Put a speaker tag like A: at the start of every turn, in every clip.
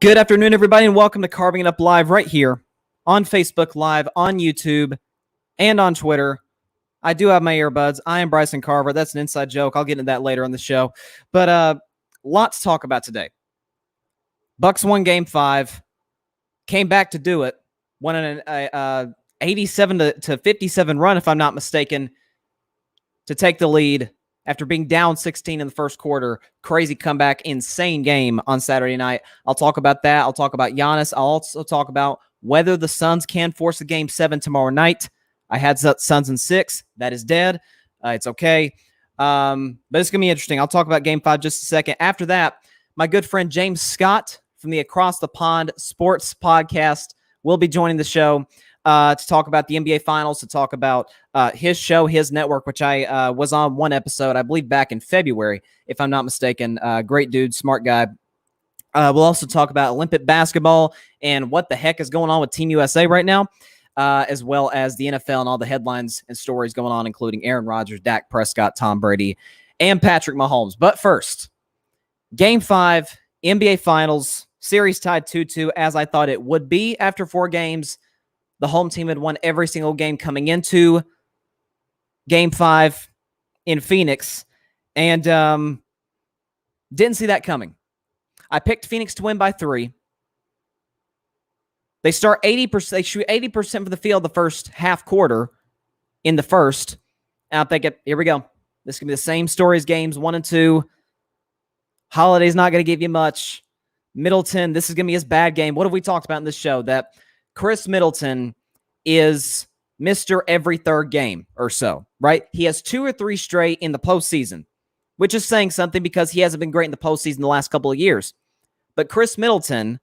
A: Good afternoon, everybody, and welcome to Carving It Up Live right here on Facebook Live, on YouTube, and on Twitter. I do have my earbuds. I am Bryson Carver. That's an inside joke. I'll get into that later on the show. But lots to talk about today. Bucks won Game 5. Came back to do it. Won an 87 to 57 run, if I'm not mistaken, to take the lead after being down 16 in the first quarter. Crazy comeback, insane game on Saturday night. I'll talk about that. I'll talk about Giannis. I'll also talk about whether the Suns can force a Game 7 tomorrow night. I had Suns in 6. That is dead. It's okay. But it's going to be interesting. I'll talk about Game 5 just a second. After that, my good friend James Scott from the Across the Pond Sports Podcast will be joining the show to talk about the NBA Finals, to talk about his show, his network, which I was on one episode, I believe back in February, if I'm not mistaken. Great dude, smart guy. We'll also talk about Olympic basketball and what the heck is going on with Team USA right now, as well as the NFL and all the headlines and stories going on, including Aaron Rodgers, Dak Prescott, Tom Brady, and Patrick Mahomes. But first, Game 5, NBA Finals, series tied 2-2, as I thought it would be after 4 games. The home team had won every single game coming into Game 5 in Phoenix, and didn't see that coming. I picked Phoenix to win by 3. They start 80%. They shoot 80% for the field the first half quarter in the first. And I'm thinking, here we go. This is going to be the same story as games 1 and 2. Holiday's not going to give you much. Middleton, this is going to be his bad game. What have we talked about in this show? That Chris Middleton is Mr. every third game or so, right? He has 2 or 3 straight in the postseason, which is saying something because he hasn't been great in the postseason the last couple of years. But Chris Middleton,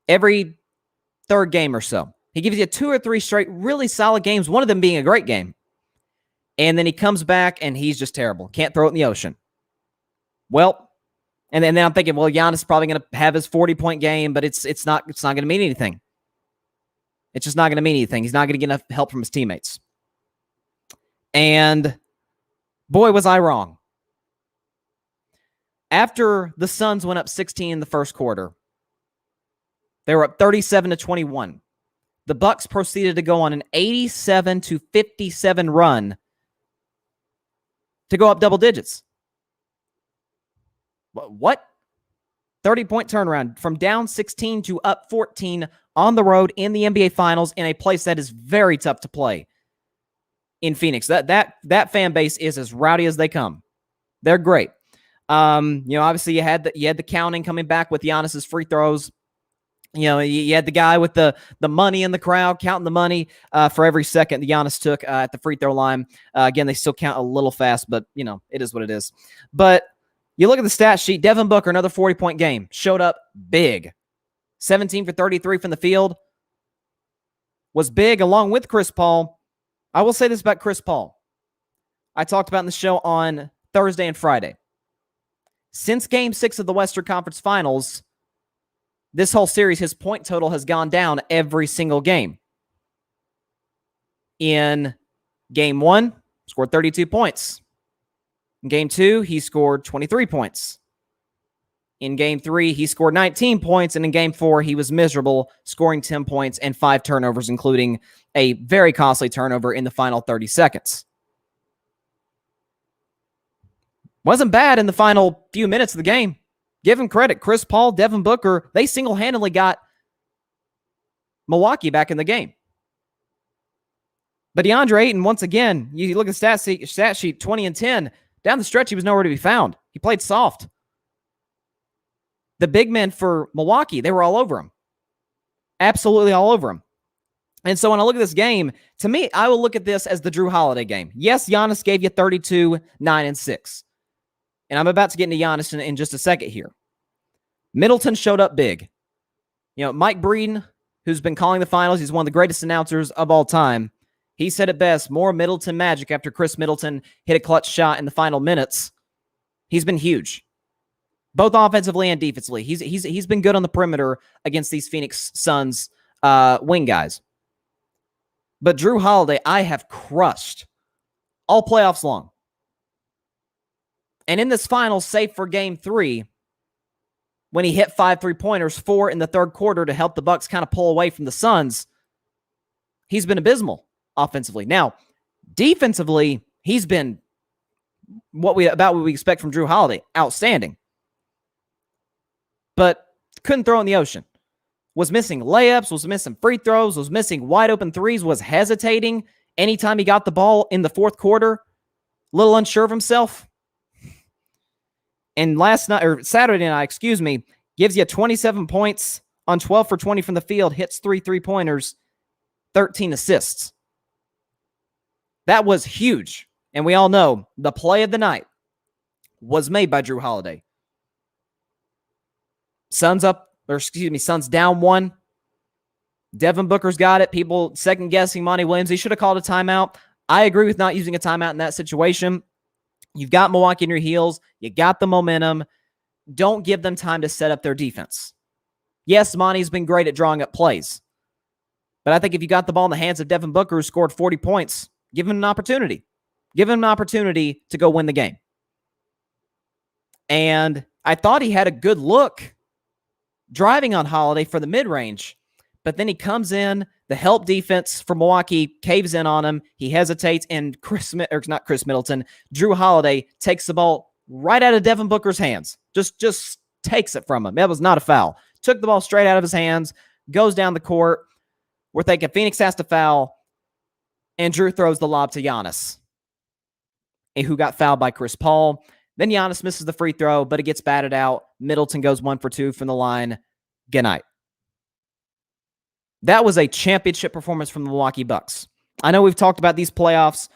A: every third game or so, he gives you 2 or 3 straight really solid games, one of them being a great game. And then he comes back and he's just terrible. Can't throw it in the ocean. Well, and then I'm thinking, well, Giannis is probably going to have his 40-point game, but it's not going to mean anything. It's just not going to mean anything. He's not going to get enough help from his teammates. And boy, was I wrong. After the Suns went up 16 in the first quarter, they were up 37 to 21. The Bucks proceeded to go on an 87 to 57 run to go up double digits. What? 30-point turnaround from down 16 to up 14 on the road in the NBA Finals in a place that is very tough to play in Phoenix. That fan base is as rowdy as they come. They're great. Obviously you had the counting coming back with Giannis's free throws. You had the guy with the money in the crowd counting the money for every second that Giannis took at the free throw line. Again, they still count a little fast, but it is what it is. But you look at the stat sheet, Devin Booker, another 40-point game, showed up big. 17 for 33 from the field was big, along with Chris Paul. I will say this about Chris Paul. I talked about in the show on Thursday and Friday. Since Game 6 of the Western Conference Finals, this whole series, his point total has gone down every single game. In Game 1, scored 32 points. In Game 2, he scored 23 points. In Game 3, he scored 19 points. And in Game 4, he was miserable, scoring 10 points and 5 turnovers, including a very costly turnover in the final 30 seconds. Wasn't bad in the final few minutes of the game. Give him credit. Chris Paul, Devin Booker, they single-handedly got Milwaukee back in the game. But DeAndre Ayton, once again, you look at the stat sheet, 20 and 10. Down the stretch, he was nowhere to be found. He played soft. The big men for Milwaukee, they were all over him. Absolutely all over him. And so when I look at this game, to me, I will look at this as the Drew Holiday game. Yes, Giannis gave you 32, 9, and 6. And I'm about to get into Giannis in just a second here. Middleton showed up big. Mike Breeden, who's been calling the finals, he's one of the greatest announcers of all time. He said it best, more Middleton magic after Chris Middleton hit a clutch shot in the final minutes. He's been huge, both offensively and defensively. He's been good on the perimeter against these Phoenix Suns wing guys. But Drew Holiday, I have crushed all playoffs long. And in this final, save for Game 3, when he hit 5 3-pointers, 4 in the third quarter to help the Bucks kind of pull away from the Suns, he's been abysmal offensively. Now, defensively, he's been what we expect from Jrue Holiday. Outstanding. But couldn't throw in the ocean. Was missing layups, was missing free throws, was missing wide open threes, was hesitating anytime he got the ball in the fourth quarter. A little unsure of himself. And Saturday night, gives you 27 points on 12 for 20 from the field, hits 3 3-pointers, 13 assists. That was huge. And we all know the play of the night was made by Jrue Holiday. Suns down 1. Devin Booker's got it. People second-guessing Monty Williams. He should have called a timeout. I agree with not using a timeout in that situation. You've got Milwaukee in your heels. You got the momentum. Don't give them time to set up their defense. Yes, Monty's been great at drawing up plays. But I think if you got the ball in the hands of Devin Booker, who scored 40 points, give him an opportunity. Give him an opportunity to go win the game. And I thought he had a good look driving on Holiday for the mid-range. But then he comes in, the help defense for Milwaukee caves in on him. He hesitates, and Jrue Holiday takes the ball right out of Devin Booker's hands. Just takes it from him. That was not a foul. Took the ball straight out of his hands, goes down the court. We're thinking Phoenix has to foul, and Jrue throws the lob to Giannis, who got fouled by Chris Paul. Then Giannis misses the free throw, but it gets batted out. Middleton goes 1 for 2 from the line. Good night. That was a championship performance from the Milwaukee Bucks. I know we've talked about these playoffs.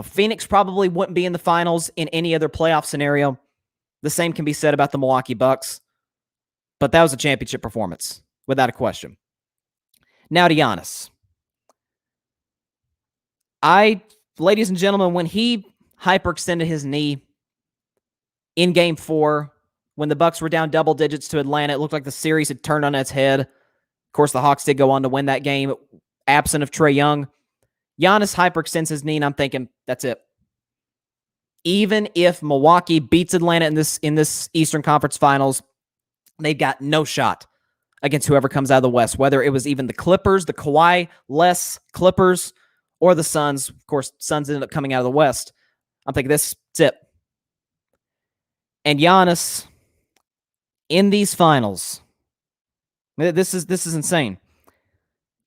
A: Phoenix probably wouldn't be in the finals in any other playoff scenario. The same can be said about the Milwaukee Bucks. But that was a championship performance, without a question. Now to Giannis. Ladies and gentlemen, when he hyperextended his knee in Game 4, when the Bucks were down double digits to Atlanta, it looked like the series had turned on its head. Of course, the Hawks did go on to win that game, absent of Trae Young. Giannis hyperextends his knee, and I'm thinking, that's it. Even if Milwaukee beats Atlanta in this Eastern Conference Finals, they've got no shot against whoever comes out of the West, whether it was even the Clippers, the Kawhi-less Clippers, or the Suns. Of course, Suns ended up coming out of the West. I'm thinking, this is it. And Giannis, in these finals, this is insane.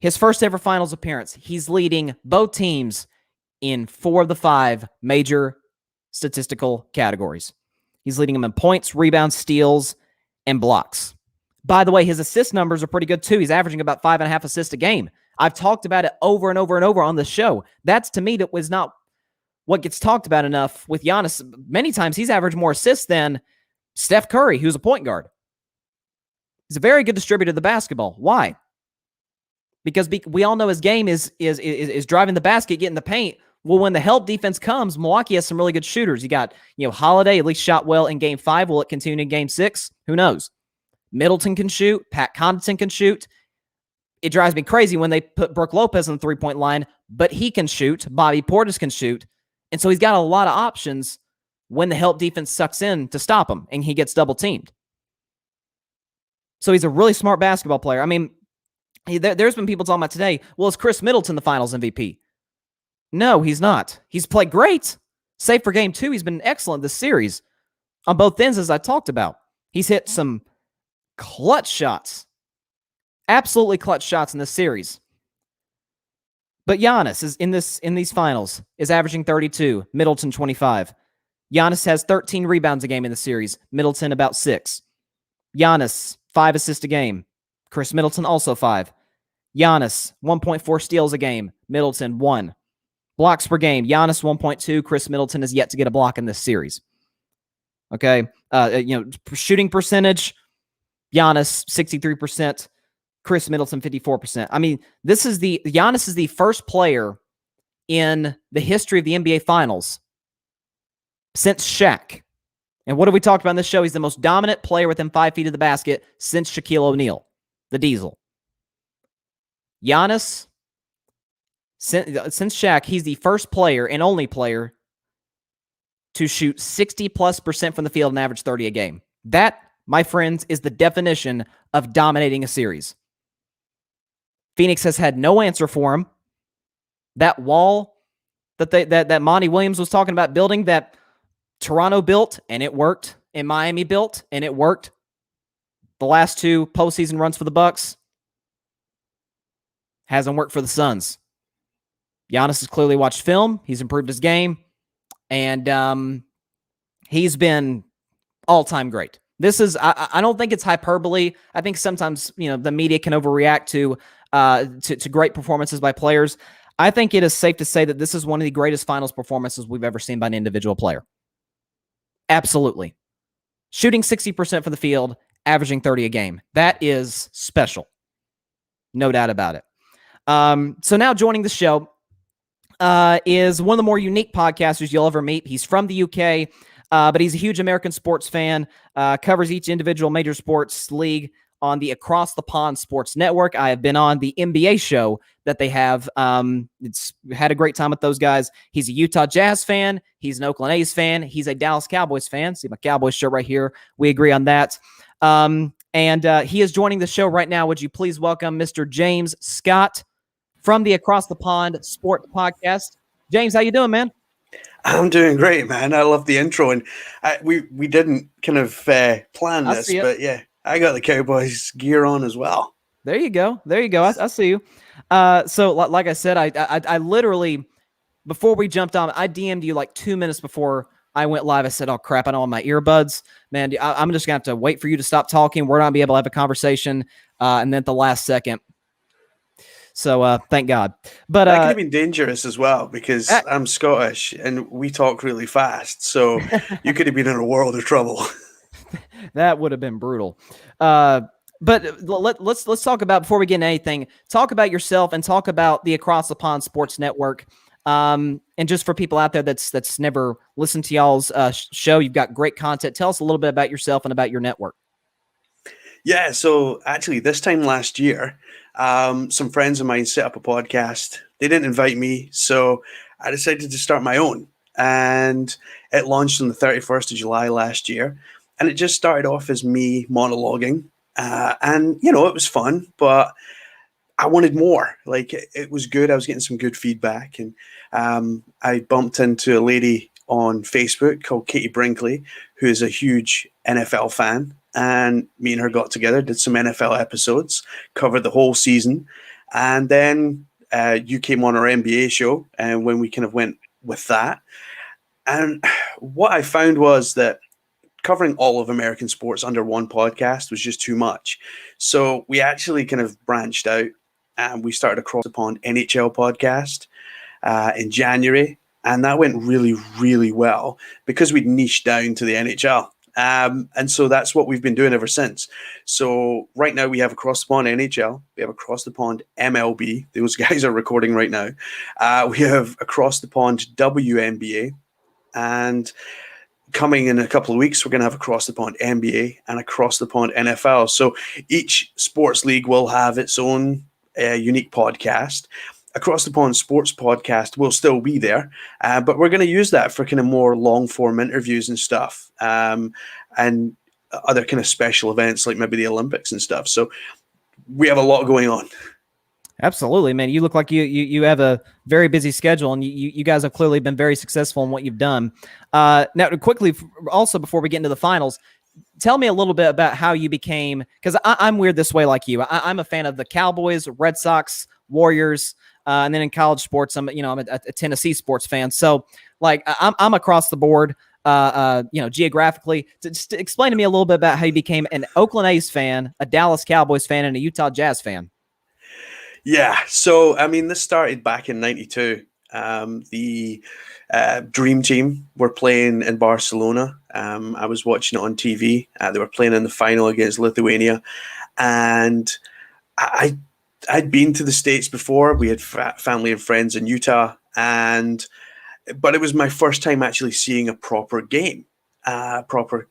A: His first ever finals appearance, he's leading both teams in 4 of the 5 major statistical categories. He's leading them in points, rebounds, steals, and blocks. By the way, his assist numbers are pretty good too. He's averaging about 5.5 assists a game. I've talked about it over and over and over on the show. That's, to me, that was not what gets talked about enough with Giannis. Many times he's averaged more assists than Steph Curry, who's a point guard. He's a very good distributor of the basketball. Why? Because we all know his game is driving the basket, getting the paint. Well, when the help defense comes, Milwaukee has some really good shooters. You got, Holiday at least shot well in Game 5. Will it continue in Game 6? Who knows? Middleton can shoot. Pat Connaughton can shoot. It drives me crazy when they put Brook Lopez on the three-point line, but he can shoot. Bobby Portis can shoot. And so he's got a lot of options when the help defense sucks in to stop him and he gets double-teamed. So he's a really smart basketball player. I mean, there's been people talking about today, well, is Chris Middleton the finals MVP? No, he's not. He's played great. Save for Game 2, he's been excellent this series on both ends, as I talked about. He's hit some clutch shots. Absolutely clutch shots in this series. But Giannis is in these finals is averaging 32, Middleton 25. Giannis has 13 rebounds a game in the series, Middleton about 6. Giannis, 5 assists a game. Chris Middleton also 5. Giannis, 1.4 steals a game. Middleton, 1. Blocks per game. Giannis, 1.2. Chris Middleton has yet to get a block in this series. Okay. Shooting percentage, Giannis, 63%. Chris Middleton, 54%. I mean, Giannis is the first player in the history of the NBA Finals since Shaq. And what have we talked about in this show? He's the most dominant player within 5 feet of the basket since Shaquille O'Neal, the Diesel. Giannis, since Shaq, he's the first player and only player to shoot 60+% from the field and average 30 a game. That my friends, is the definition of dominating a series. Phoenix has had no answer for him. That wall that Monty Williams was talking about building, that Toronto built, and it worked, and Miami built, and it worked. The last two postseason runs for the Bucks hasn't worked for the Suns. Giannis has clearly watched film. He's improved his game, and he's been all-time great. This is, I don't think it's hyperbole. I think sometimes, the media can overreact to great performances by players. I think it is safe to say that this is one of the greatest finals performances we've ever seen by an individual player. Absolutely. Shooting 60% from the field, averaging 30 a game. That is special. No doubt about it. So now joining the show is one of the more unique podcasters you'll ever meet. He's from the UK, but he's a huge American sports fan, covers each individual major sports league on the Across the Pond Sports Network. I have been on the NBA show that they have. It's had a great time with those guys. He's a Utah Jazz fan. He's an Oakland A's fan. He's a Dallas Cowboys fan. See my Cowboys shirt right here. We agree on that. And he is joining the show right now. Would you please welcome Mr. James Scott from the Across the Pond Sports Podcast? James, how you doing, man?
B: I'm doing great, man. I love the intro, and we didn't kind of plan this, but yeah, I got the Cowboys gear on as well.
A: There you go. I see you. So like I said, I literally, before we jumped on, I DM'd you like 2 minutes before I went live. I said, oh crap, I don't have my earbuds, man. I'm just gonna have to wait for you to stop talking. We're not gonna be able to have a conversation. And then at the last second. So thank God. But
B: that could have been dangerous as well, because I'm Scottish and we talk really fast. So you could have been in a world of trouble.
A: That would have been brutal. But let's talk about, before we get into anything, talk about yourself and talk about the Across the Pond Sports Network. And just for people out there that's never listened to y'all's show, you've got great content. Tell us a little bit about yourself and about your network.
B: Yeah, so actually this time last year, some friends of mine set up a podcast. They didn't invite me, so I decided to start my own. And it launched on the 31st of July last year. And it just started off as me monologuing. And, it was fun, but I wanted more. Like, it was good. I was getting some good feedback. And I bumped into a lady on Facebook called Katie Brinkley, who is a huge NFL fan. And me and her got together, did some NFL episodes, covered the whole season. And then you came on our NBA show, and when we kind of went with that. And what I found was that covering all of American sports under one podcast was just too much. So we actually kind of branched out, and we started Across the Pond NHL podcast in January. And that went really, really well because we'd niched down to the NHL. And so that's what we've been doing ever since. So right now we have Across the Pond NHL. We have Across the Pond MLB. Those guys are recording right now. We have Across the Pond WNBA. And coming in a couple of weeks, we're going to have Across the Pond NBA and Across the Pond NFL. So each sports league will have its own unique podcast. Across the Pond Sports Podcast will still be there, but we're going to use that for kind of more long-form interviews and stuff, and other kind of special events like maybe the Olympics and stuff. So we have a lot going on.
A: Absolutely, man. You look like you have a very busy schedule, and you guys have clearly been very successful in what you've done. Now, quickly, also before we get into the finals, tell me a little bit about how you became, because I'm weird this way like you. I'm a fan of the Cowboys, Red Sox, Warriors, and then in college sports, I'm a Tennessee sports fan. So like I'm across the board, geographically. Just explain to me a little bit about how you became an Oakland A's fan, a Dallas Cowboys fan, and a Utah Jazz fan.
B: Yeah. So, I mean, this started back in 92. The Dream Team were playing in Barcelona. I was watching it on TV. They were playing in the final against Lithuania. And I'd been to the States before. We had family and friends in Utah. But it was my first time actually seeing a proper game, proper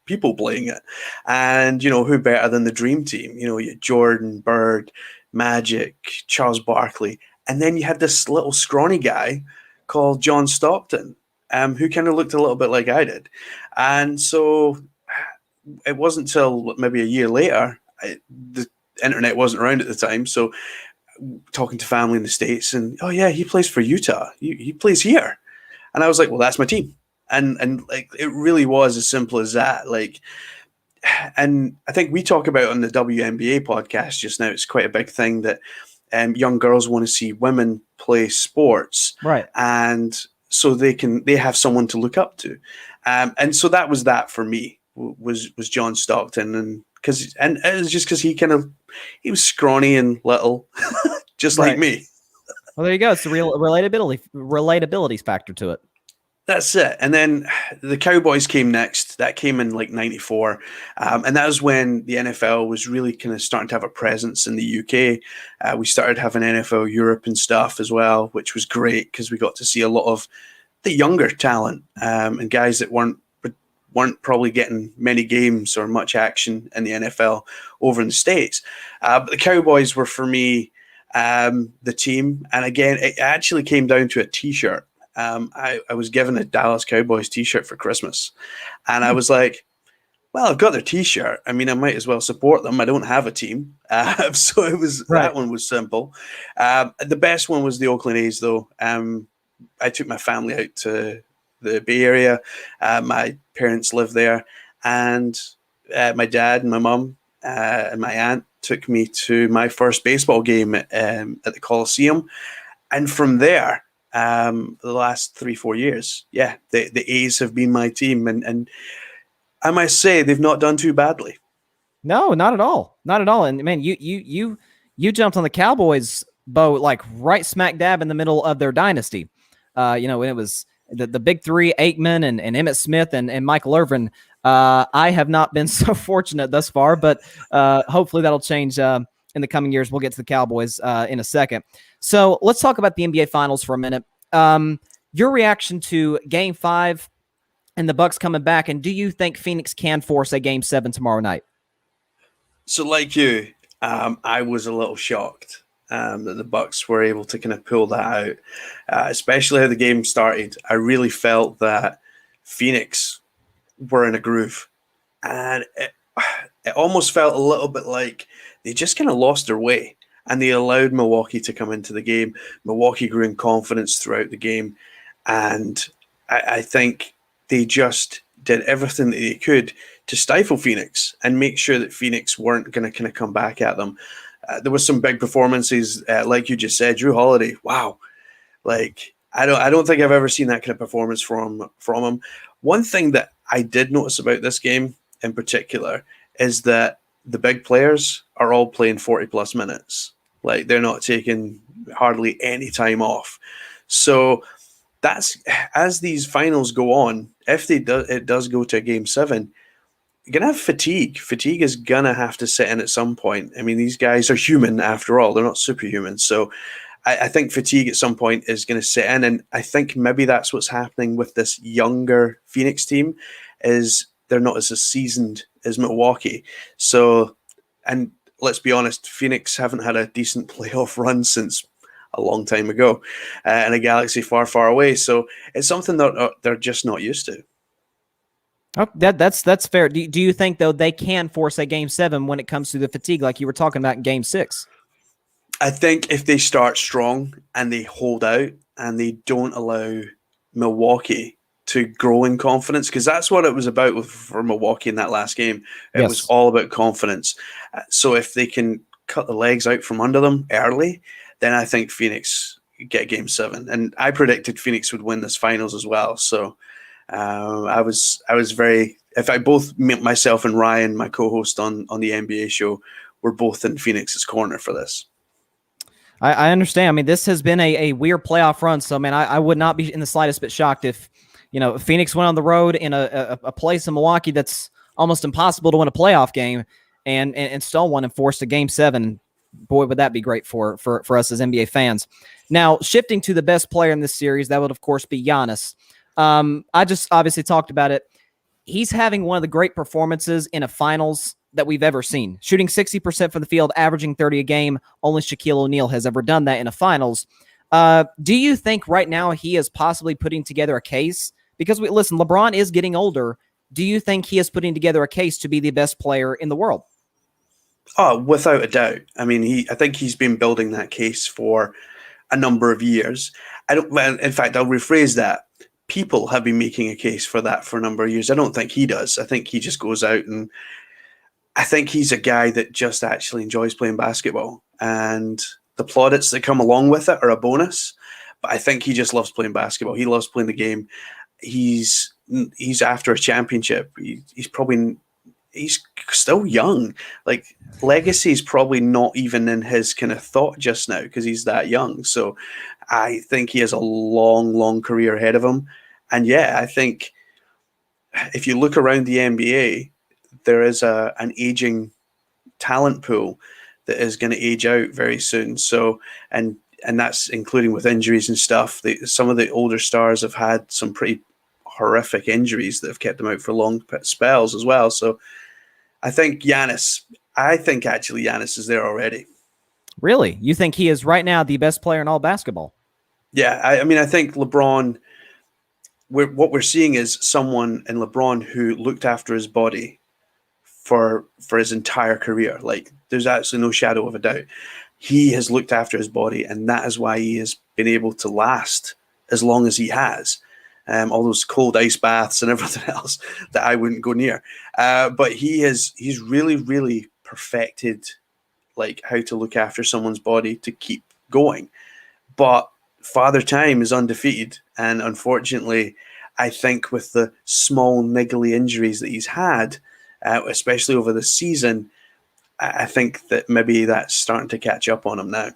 B: people playing it. And, who better than the Dream Team? You had Jordan, Bird, Magic, Charles Barkley. And then you had this little scrawny guy called John Stockton, who kind of looked a little bit like I did. And so it wasn't till maybe a year later, the internet wasn't around at the time, so talking to family in the States, and oh yeah, he plays for Utah. He plays here, and I was like, well, that's my team, and like it really was as simple as that. Like, and I think we talk about on the WNBA podcast just now. It's quite a big thing that young girls want to see women play sports,
A: Right.
B: and so they have someone to look up to, and so that was that for me was John Stockton, and it was just because he was scrawny and little, just like me.
A: Well, there you go. It's the real relatability factor to it.
B: That's it. And then the Cowboys came next. That came in like 94. And that was when the NFL was really kind of starting to have a presence in the UK. We started having NFL Europe and stuff as well, which was great because we got to see a lot of the younger talent and guys that weren't probably getting many games or much action in the NFL over in the States. But the Cowboys were, for me, the team. And again, it actually came down to a T-shirt. I was given a Dallas Cowboys T-shirt for Christmas, and I was like, well, I've got their T-shirt. I mean, I might as well support them. I don't have a team. So it was right. That one was simple. The best one was the Oakland A's, though. I took my family out to the Bay Area. My parents live there, and my dad and my mum and my aunt took me to my first baseball game at the Coliseum. And from there, the last 3-4 years, the A's have been my team, and I must say they've not done too badly.
A: No, not at all, not at all. And man, you jumped on the Cowboys boat like right smack dab in the middle of their dynasty. When it was the big three, Aikman and Emmitt Smith and Michael Irvin. I have not been so fortunate thus far, but hopefully that'll change in the coming years. We'll get to the Cowboys in a second. So let's talk about the NBA Finals for a minute. Your reaction to Game 5 and the Bucks coming back, and do you think Phoenix can force a Game 7 tomorrow night?
B: So like you, I was a little shocked that the Bucks were able to kind of pull that out, especially how the game started. I really felt that Phoenix were in a groove, and it almost felt a little bit like they just kind of lost their way. And they allowed Milwaukee to come into the game. Milwaukee grew in confidence throughout the game. And I think they just did everything that they could to stifle Phoenix and make sure that Phoenix weren't going to kind of come back at them. There was some big performances, like you just said, Drew Holiday. Wow. Like, I don't think I've ever seen that kind of performance from him. One thing that I did notice about this game in particular is that the big players are all playing 40-plus minutes. Like, they're not taking hardly any time off. So that's, as these finals go on, if it does go to Game 7, you're going to have fatigue. Fatigue is going to have to set in at some point. I mean, these guys are human after all. They're not superhuman. So I think fatigue at some point is going to set in. And I think maybe that's what's happening with this younger Phoenix team, is they're not as seasoned as Milwaukee. So, and let's be honest, Phoenix haven't had a decent playoff run since a long time ago in a galaxy far, far away. So it's something that they're just not used to.
A: Oh, that's fair. Do you think, though, they can force a Game 7 when it comes to the fatigue like you were talking about in Game 6?
B: I think if they start strong and they hold out and they don't allow Milwaukee to grow in confidence, because that's what it was about for Milwaukee in that last game. It was all about confidence. So if they can cut the legs out from under them early, then I think Phoenix get Game 7. And I predicted Phoenix would win this finals as well. So I was very, in fact, both myself and Ryan, my co-host on the NBA show, were both in Phoenix's corner for this.
A: I understand. I mean, this has been a weird playoff run. So, man, I would not be in the slightest bit shocked if Phoenix went on the road in a place in Milwaukee that's almost impossible to win a playoff game and still won and forced a Game 7. Boy, would that be great for us as NBA fans. Now, shifting to the best player in this series, that would, of course, be Giannis. I just obviously talked about it. He's having one of the great performances in a finals that we've ever seen. Shooting 60% from the field, averaging 30 a game. Only Shaquille O'Neal has ever done that in a finals. Do you think right now he is possibly putting together a case? Because listen, LeBron is getting older. Do you think he is putting together a case to be the best player in the world?
B: Oh, without a doubt. I mean, I think he's been building that case for a number of years. Well, in fact, I'll rephrase that. People have been making a case for that for a number of years. I don't think he does. I think he just goes out, and I think he's a guy that just actually enjoys playing basketball, and the plaudits that come along with it are a bonus. But I think he just loves playing basketball. He loves playing the game. He's after a championship. He's still young. Like, legacy is probably not even in his kind of thought just now because he's that young. So I think he has a long, long career ahead of him. And yeah, I think if you look around the NBA, there is an aging talent pool that is going to age out very soon. So, and that's including with injuries and stuff. Some of the older stars have had some pretty horrific injuries that have kept them out for long spells as well. So I think Giannis is there already.
A: Really? You think he is right now the best player in all basketball?
B: Yeah, I mean, I think LeBron, what we're seeing is someone in LeBron who looked after his body for his entire career. Like, there's absolutely no shadow of a doubt. He has looked after his body, and that is why he has been able to last as long as he has. All those cold ice baths and everything else that I wouldn't go near. But he's really, really perfected like how to look after someone's body to keep going. But Father Time is undefeated, and unfortunately, I think with the small niggly injuries that he's had, especially over the season, I think that maybe that's starting to catch up on him now.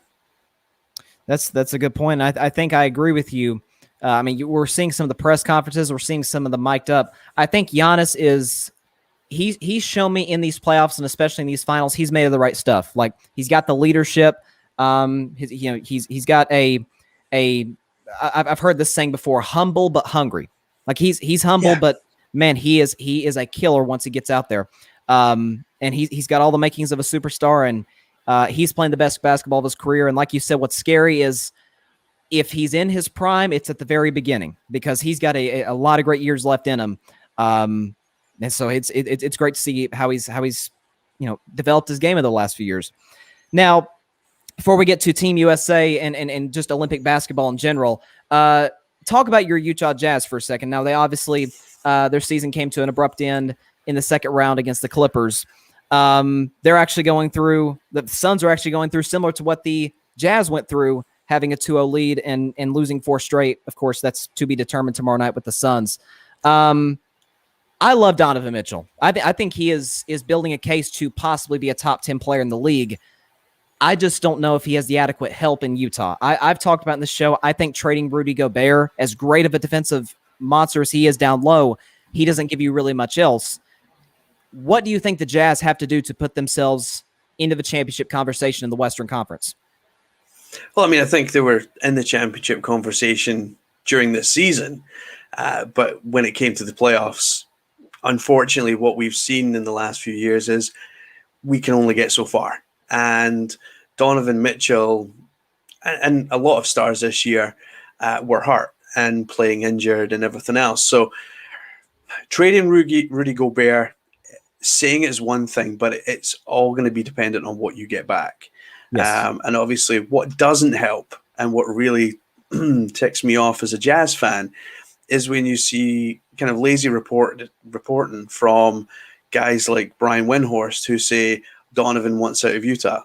A: That's a good point. I think I agree with you. I mean, we're seeing some of the press conferences. We're seeing some of the mic'd up. I think Giannis he's shown me in these playoffs and especially in these finals, he's made of the right stuff. Like, he's got the leadership. He's got I've heard this saying before, humble but hungry. Like, he's humble,
B: Yeah.
A: but man, he is a killer once he gets out there. And he's got all the makings of a superstar, and he's playing the best basketball of his career. And like you said, what's scary is if he's in his prime, it's at the very beginning because he's got a lot of great years left in him. And so it's great to see how he's developed his game in the last few years. Now, before we get to Team USA and just Olympic basketball in general, talk about your Utah Jazz for a second. Now, they obviously their season came to an abrupt end in the second round against the Clippers. They're actually going through the Suns are actually going through similar to what the Jazz went through, having a 2-0 lead and losing 4 straight. Of course, that's to be determined tomorrow night with the Suns. I love Donovan Mitchell. I think he is building a case to possibly be a top 10 player in the league. I just don't know if he has the adequate help in Utah. I've talked about in the show, I think trading Rudy Gobert, as great of a defensive monster as he is down low, he doesn't give you really much else. What do you think the Jazz have to do to put themselves into the championship conversation in the Western Conference?
B: Well, I mean, I think they were in the championship conversation during this season, but when it came to the playoffs, unfortunately, what we've seen in the last few years is we can only get so far. And Donovan Mitchell and a lot of stars this year were hurt and playing injured and everything else. So trading Rudy Gobert, saying it is one thing, but it's all going to be dependent on what you get back.
A: Yes.
B: And obviously what doesn't help and what really ticks me off as a Jazz fan is when you see kind of lazy reporting from guys like Brian Windhorst who say Donovan wants out of Utah.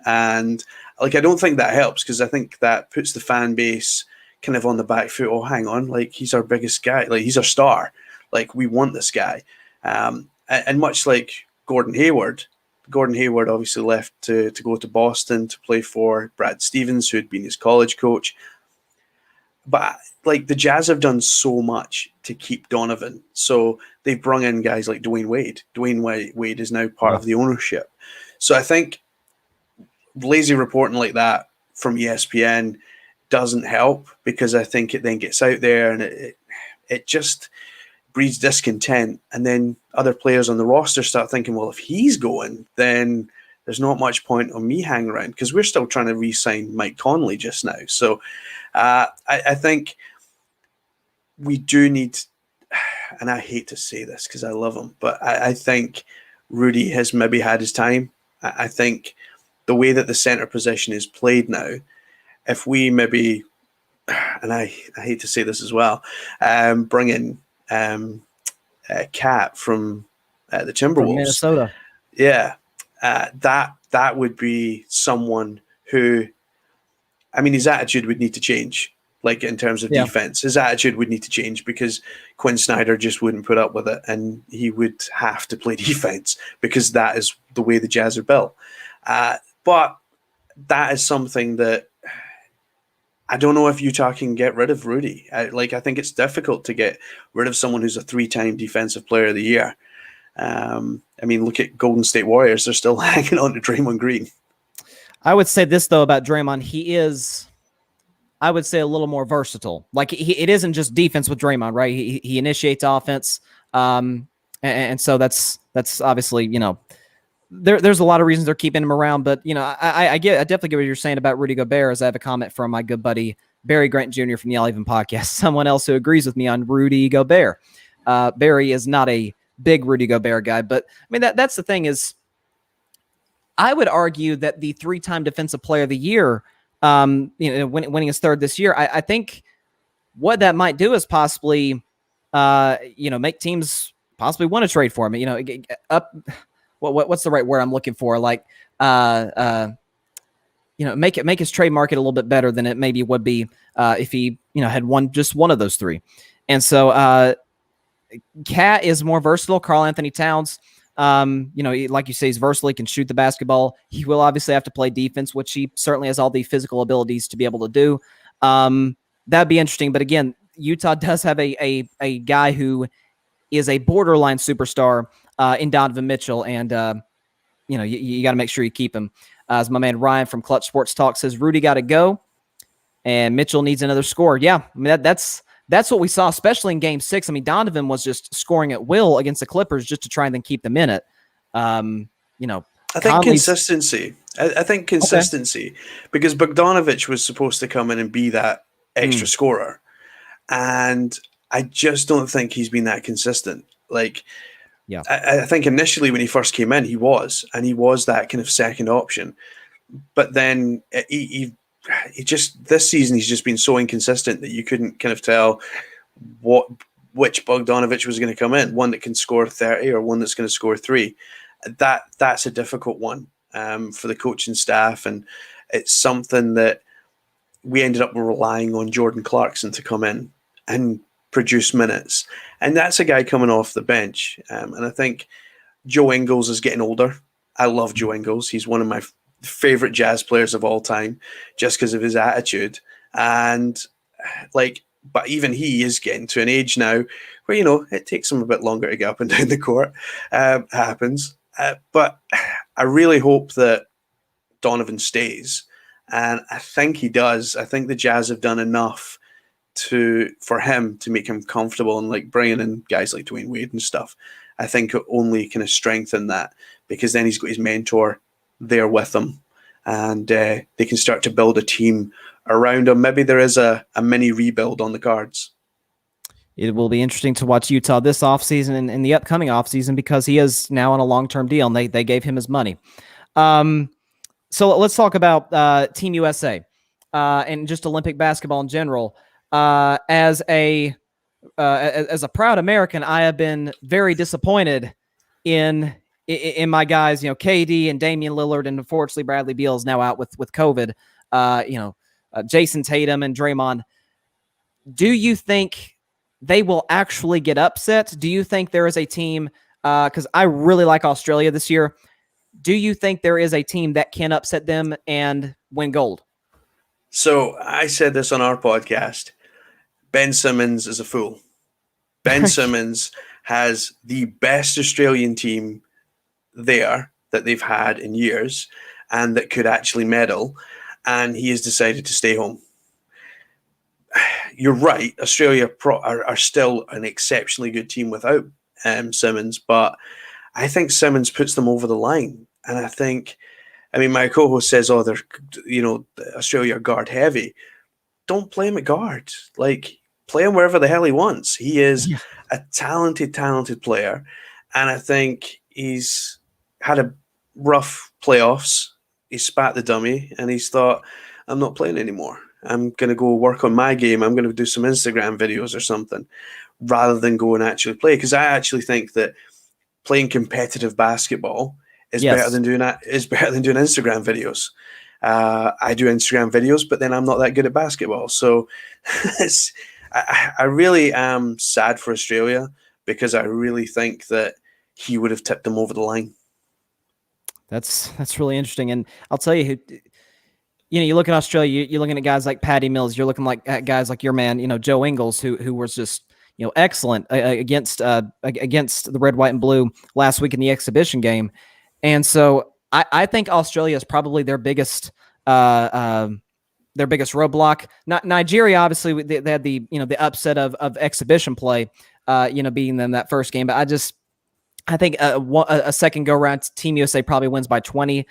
B: And like, I don't think that helps because I think that puts the fan base kind of on the back foot. Oh, hang on, like, he's our biggest guy. Like, he's our star. Like, we want this guy. And much like Gordon Hayward obviously left to go to Boston to play for Brad Stevens, who had been his college coach. But like, the Jazz have done so much to keep Donovan. So they've brought in guys like Dwayne Wade. Dwayne Wade is now part of the ownership. So I think lazy reporting like that from ESPN doesn't help because I think it then gets out there and it just breeds discontent. And then other players on the roster start thinking, well, if he's going, then there's not much point on me hanging around because we're still trying to re-sign Mike Conley just now. So I think we do need and I hate to say this because I love him, but I think Rudy has maybe had his time. I think the way that the center position is played now, if we maybe, and I hate to say this as well, bring in Cat from the
A: From
B: Timberwolves,
A: Minnesota.
B: yeah, that would be someone who, I mean, his attitude would need to change. Like in terms of defense, his attitude would need to change because Quinn Snyder just wouldn't put up with it, and he would have to play defense because that is the way the Jazz are built. But that is something that I don't know if Utah can get rid of Rudy. I think it's difficult to get rid of someone who's a 3-time Defensive Player of the Year. I mean, look at Golden State Warriors; they're still hanging on to Draymond Green.
A: I would say this though about Draymond, he is, I would say, a little more versatile. Like it isn't just defense with Draymond, right? He initiates offense, and so that's obviously, you know, there's a lot of reasons they're keeping him around. But you know, I definitely get what you're saying about Rudy Gobert. As I have a comment from my good buddy Barry Grant Jr. from the All Even podcast, someone else who agrees with me on Rudy Gobert. Barry is not a big Rudy Gobert guy, but I mean that's the thing is, I would argue that the 3-time Defensive Player of the Year, winning his third this year, I think what that might do is possibly, make teams possibly want to trade for him. You know, up. What's the right word I'm looking for? Like, make his trade market a little bit better than it maybe would be if he, had just one of those three. And so, Cat is more versatile. Karl Anthony Towns. Like you say, he's versatile. He can shoot the basketball. He will obviously have to play defense, which he certainly has all the physical abilities to be able to do. That'd be interesting. But again, Utah does have a guy who is a borderline superstar in Donovan Mitchell, and you got to make sure you keep him. As my man Ryan from Clutch Sports Talk says, Rudy got to go, and Mitchell needs another score. Yeah, I mean that's what we saw, especially in Game 6. I mean, Donovan was just scoring at will against the Clippers just to try and then keep them in it. I
B: think consistency. I think consistency, because Bogdanovich was supposed to come in and be that extra scorer, and I just don't think he's been that consistent. Like, I think initially when he first came in, he was that kind of second option, but then he just, this season he's just been so inconsistent that you couldn't kind of tell which Bogdanovich was going to come in, one that can score 30 or one that's going to score 3. That's a difficult one for the coaching staff, and it's something that we ended up relying on Jordan Clarkson to come in and produce minutes, and that's a guy coming off the bench. And I think Joe Ingles is getting older. I love Joe Ingles. He's one of my favorite Jazz players of all time, just because of his attitude. And but even he is getting to an age now where it takes him a bit longer to get up and down the court. Happens, but I really hope that Donovan stays, and I think he does. I think the Jazz have done enough for him to make him comfortable, and bringing in guys like Dwayne Wade and stuff, I think it only kind of strengthen that, because then he's got his mentor there with him, and they can start to build a team around him. Maybe there is a mini rebuild on the cards.
A: It will be interesting to watch Utah this offseason and the upcoming offseason, because he is now on a long-term deal, and they gave him his money. So let's talk about Team USA and just Olympic basketball in general. As a proud American, I have been very disappointed in my guys, KD and Damian Lillard, and unfortunately Bradley Beal is now out with COVID. Jason Tatum and Draymond. Do you think they will actually get upset? Do you think there is a team? Because I really like Australia this year. Do you think there is a team that can upset them and win gold?
B: So I said this on our podcast. Ben Simmons is a fool. Ben Simmons has the best Australian team there that they've had in years, and that could actually medal, and he has decided to stay home. You're right. Australia are still an exceptionally good team without Simmons, but I think Simmons puts them over the line. And my co-host says, they're, Australia are guard heavy. Don't play him at guard. play him wherever the hell he wants. He is
A: Yeah.
B: a talented player, and I think he's had a rough playoffs. He spat the dummy, and he's thought, "I'm not playing anymore. I'm going to go work on my game. I'm going to do some Instagram videos or something, rather than go and actually play." Because I actually think that playing competitive basketball is better
A: Yes.
B: than doing Instagram videos. I do Instagram videos, but then I'm not that good at basketball. So I really am sad for Australia, because I really think that he would have tipped them over the line.
A: That's really interesting. And I'll tell you, you look at Australia, you're looking at guys like Patty Mills, you're looking at guys like your man, Joe Ingles, who was just, excellent against the red, white, and blue last week in the exhibition game. And so I think Australia is probably their biggest roadblock. Not Nigeria, obviously they had the upset of exhibition play, beating them that first game. But I think a second go round, Team USA probably wins by 20.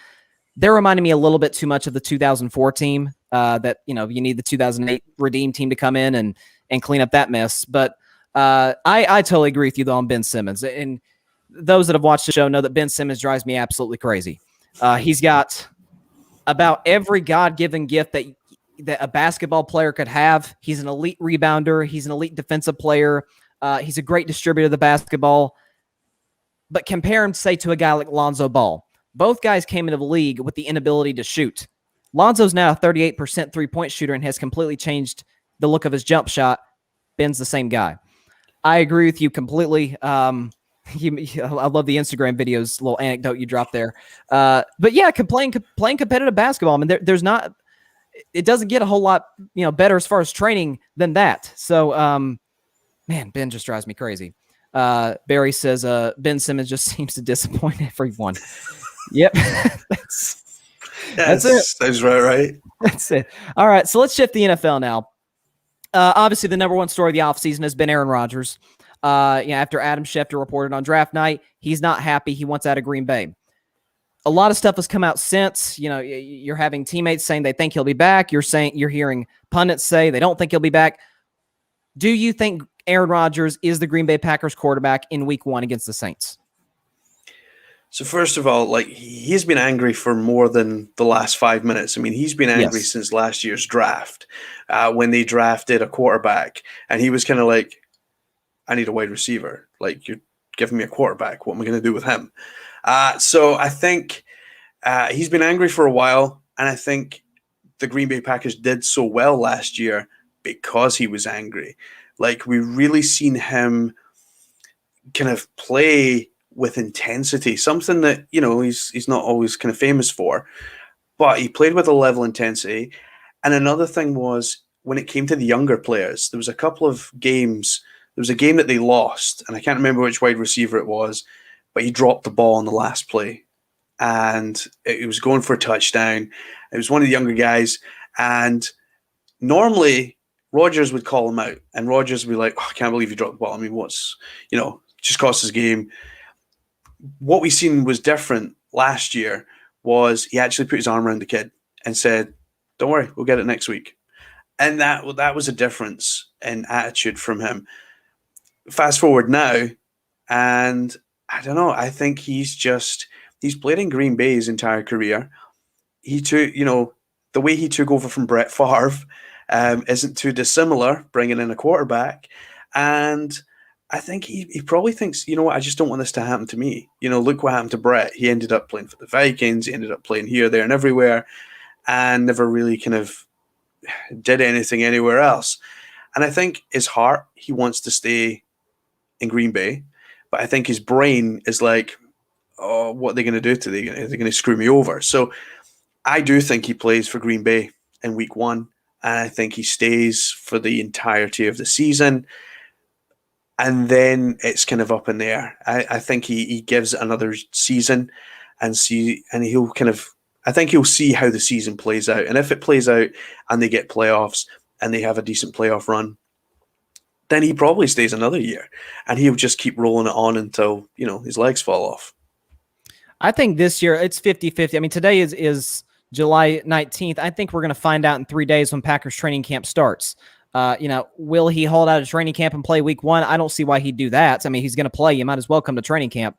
A: They're reminding me a little bit too much of the 2004 team. That you need the 2008 Redeem team to come in and clean up that mess. But I totally agree with you though on Ben Simmons. And those that have watched the show know that Ben Simmons drives me absolutely crazy. He's got about every God-given gift that a basketball player could have. He's an elite rebounder. He's an elite defensive player. He's a great distributor of the basketball. But compare him, say, to a guy like Lonzo Ball. Both guys came into the league with the inability to shoot. Lonzo's now a 38% three-point shooter and has completely changed the look of his jump shot. Ben's the same guy. I agree with you completely. I love the Instagram videos, little anecdote you dropped there. But yeah, playing competitive basketball. I mean, there's not. It doesn't get a whole lot better as far as training than that. So, man, Ben just drives me crazy. Barry says Ben Simmons just seems to disappoint everyone. Yep. That's it.
B: Sounds right.
A: That's it. All right, so let's shift the NFL now. Obviously, the number one story of the offseason has been Aaron Rodgers. After Adam Schefter reported on draft night, he's not happy. He wants out of Green Bay. A lot of stuff has come out since. You're having teammates saying they think he'll be back. You're hearing pundits say they don't think he'll be back. Do you think Aaron Rodgers is the Green Bay Packers quarterback in Week 1 against the Saints?
B: So first of all, he's been angry for more than the last 5 minutes. I mean, he's been angry since last year's draft, when they drafted a quarterback, and he was kind of like, "I need a wide receiver. Like, you're giving me a quarterback. What am I going to do with him?" So I think he's been angry for a while, and I think the Green Bay Packers did so well last year because he was angry. Like, we really seen him kind of play with intensity, something that he's not always kind of famous for, but he played with a level of intensity. And another thing was, when it came to the younger players, there was a couple of games. There was a game that they lost, and I can't remember which wide receiver it was, but he dropped the ball on the last play, and it was going for a touchdown. It was one of the younger guys, and normally Rodgers would call him out, and Rodgers would be like, "Oh, I can't believe you dropped the ball. I mean, just cost his game." What we seen was different last year. Was he actually put his arm around the kid and said, "Don't worry, we'll get it next week," and that was a difference in attitude from him. Fast forward now, and I don't know. I think he's played in Green Bay his entire career. He took, the way he took over from Brett Favre isn't too dissimilar, bringing in a quarterback. And I think he probably thinks, I just don't want this to happen to me. Look what happened to Brett. He ended up playing for the Vikings. He ended up playing here, there, and everywhere, and never really kind of did anything anywhere else. And I think his heart, he wants to stay in Green Bay. But I think his brain is like, "Oh, what are they going to do to me? Are they going to screw me over?" So I do think he plays for Green Bay in Week 1. And I think he stays for the entirety of the season. And then it's kind of up in the air. I think he gives it another season and I think he'll see how the season plays out. And if it plays out and they get playoffs and they have a decent playoff run, then he probably stays another year, and he'll just keep rolling it on until, his legs fall off.
A: I think this year it's 50-50. I mean, today is July 19th. I think we're going to find out in 3 days when Packers training camp starts. Will he hold out a training camp and play week 1? I don't see why he'd do that. I mean, he's going to play. You might as well come to training camp.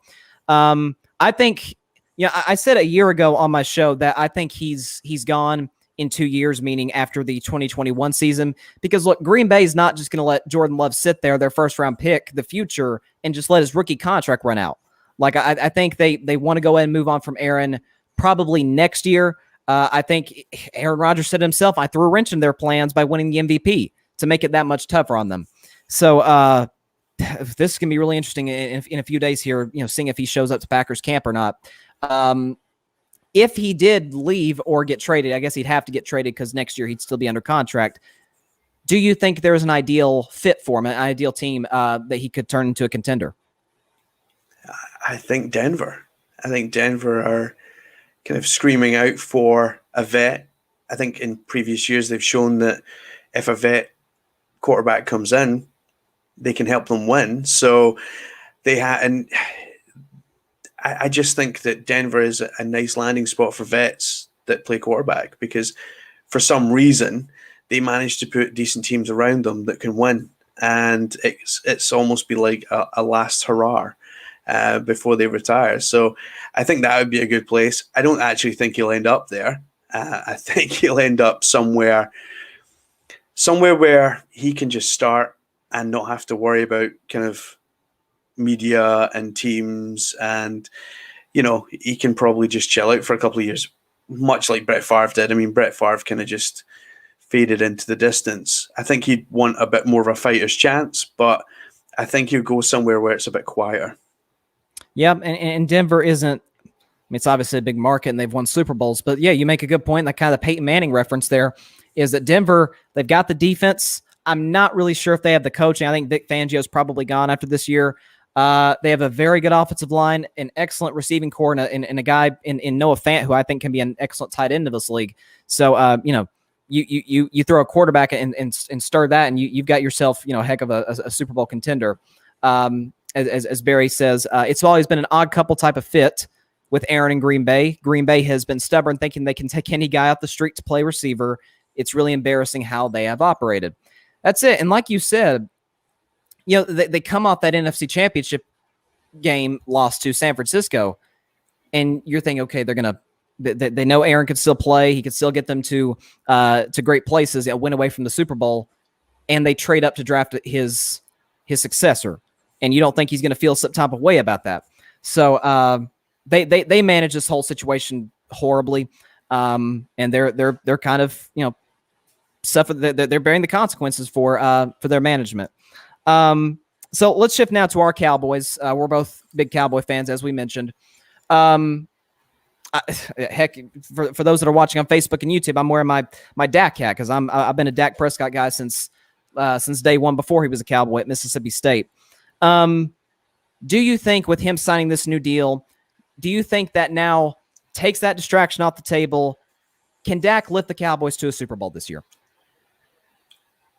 A: I think, I said a year ago on my show that I think he's gone in 2 years, meaning after the 2021 season, because look, Green Bay is not just going to let Jordan Love sit there, their first round pick, the future, and just let his rookie contract run out. Like, I think they want to go ahead and move on from Aaron probably next year. I think Aaron Rodgers said himself, I threw a wrench in their plans by winning the MVP to make it that much tougher on them. So this can be really interesting in a few days here, seeing if he shows up to Packers camp or not. If he did leave or get traded, I guess he'd have to get traded because next year he'd still be under contract. Do you think there's an ideal fit for him, an ideal team that he could turn into a contender?
B: I think Denver. Are kind of screaming out for a vet. I think in previous years they've shown that if a vet quarterback comes in, they can help them win. So and I just think that Denver is a nice landing spot for vets that play quarterback, because for some reason they managed to put decent teams around them that can win, and it's almost be like a last hurrah before they retire. So I think that would be a good place. I don't actually think he'll end up there. I think he'll end up somewhere where he can just start and not have to worry about kind of media and teams, and he can probably just chill out for a couple of years, much like Brett Favre did. I mean, Brett Favre kind of just faded into the distance. I think he'd want a bit more of a fighter's chance, but I think he'll go somewhere where it's a bit quieter.
A: Yeah, and Denver isn't, I mean, it's obviously a big market and they've won Super Bowls, but yeah, you make a good point. That kind of Peyton Manning reference there is that Denver, they've got the defense. I'm not really sure if they have the coaching. I think Vic Fangio's probably gone after this year. They have a very good offensive line, an excellent receiving core, and a guy in Noah Fant, who I think can be an excellent tight end of this league. So, you throw a quarterback and stir that, and you've got yourself, a heck of a Super Bowl contender. As Barry says, it's always been an odd couple type of fit with Aaron and Green Bay. Green Bay has been stubborn, thinking they can take any guy off the street to play receiver. It's really embarrassing how they have operated. That's it. And like you said, they come off that NFC Championship game loss to San Francisco, and you're thinking, okay, they know Aaron could still play. He could still get them to great places, win away from the Super Bowl, and they trade up to draft his successor. And you don't think he's going to feel some type of way about that. So they manage this whole situation horribly, and they're kind of they're bearing the consequences for their management. So let's shift now to our Cowboys. We're both big Cowboy fans, as we mentioned. Heck, for those that are watching on Facebook and YouTube, I'm wearing my Dak hat because I've been a Dak Prescott guy since day one, before he was a Cowboy at Mississippi State. Do you think with him signing this new deal, do you think that now takes that distraction off the table? Can Dak lift the Cowboys to a Super Bowl this year?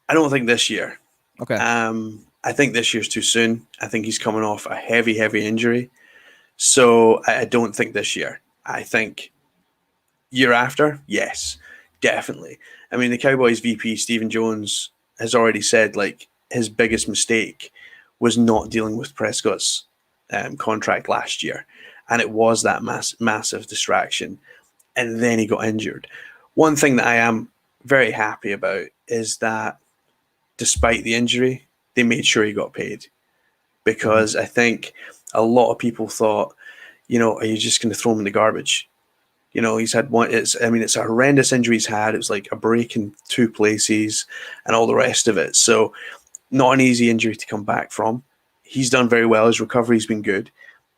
B: I don't think this year.
A: Okay.
B: I think this year's too soon. I think he's coming off a heavy injury. So I don't think this year. I think year after, yes, definitely. I mean, the Cowboys VP, Stephen Jones, has already said, like, his biggest mistake was not dealing with Prescott's contract last year. And it was that massive distraction. And then he got injured. One thing that I am very happy about is that despite the injury, they made sure he got paid. Because I think a lot of people thought, are you just going to throw him in the garbage? He's had one. It's a horrendous injury he's had. It was like a break in 2 places and all the rest of it. So not an easy injury to come back from. He's done very well. His recovery's been good.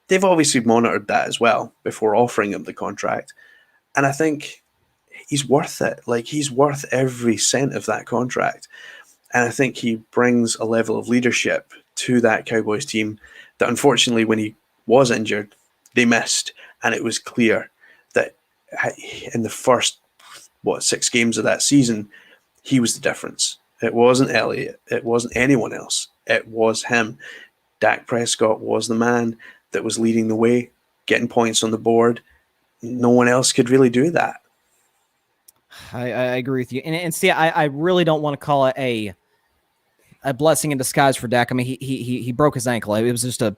B: They've obviously monitored that as well before offering him the contract. And I think he's worth it. Like, he's worth every cent of that contract. And I think he brings a level of leadership to that Cowboys team that, unfortunately, when he was injured, they missed. And it was clear that in the first, 6 games of that season, he was the difference. It wasn't Elliott. It wasn't anyone else. It was him. Dak Prescott was the man that was leading the way, getting points on the board. No one else could really do that.
A: I agree with you. And see, I really don't want to call it a a blessing in disguise for Dak. I mean, he broke his ankle. It was just a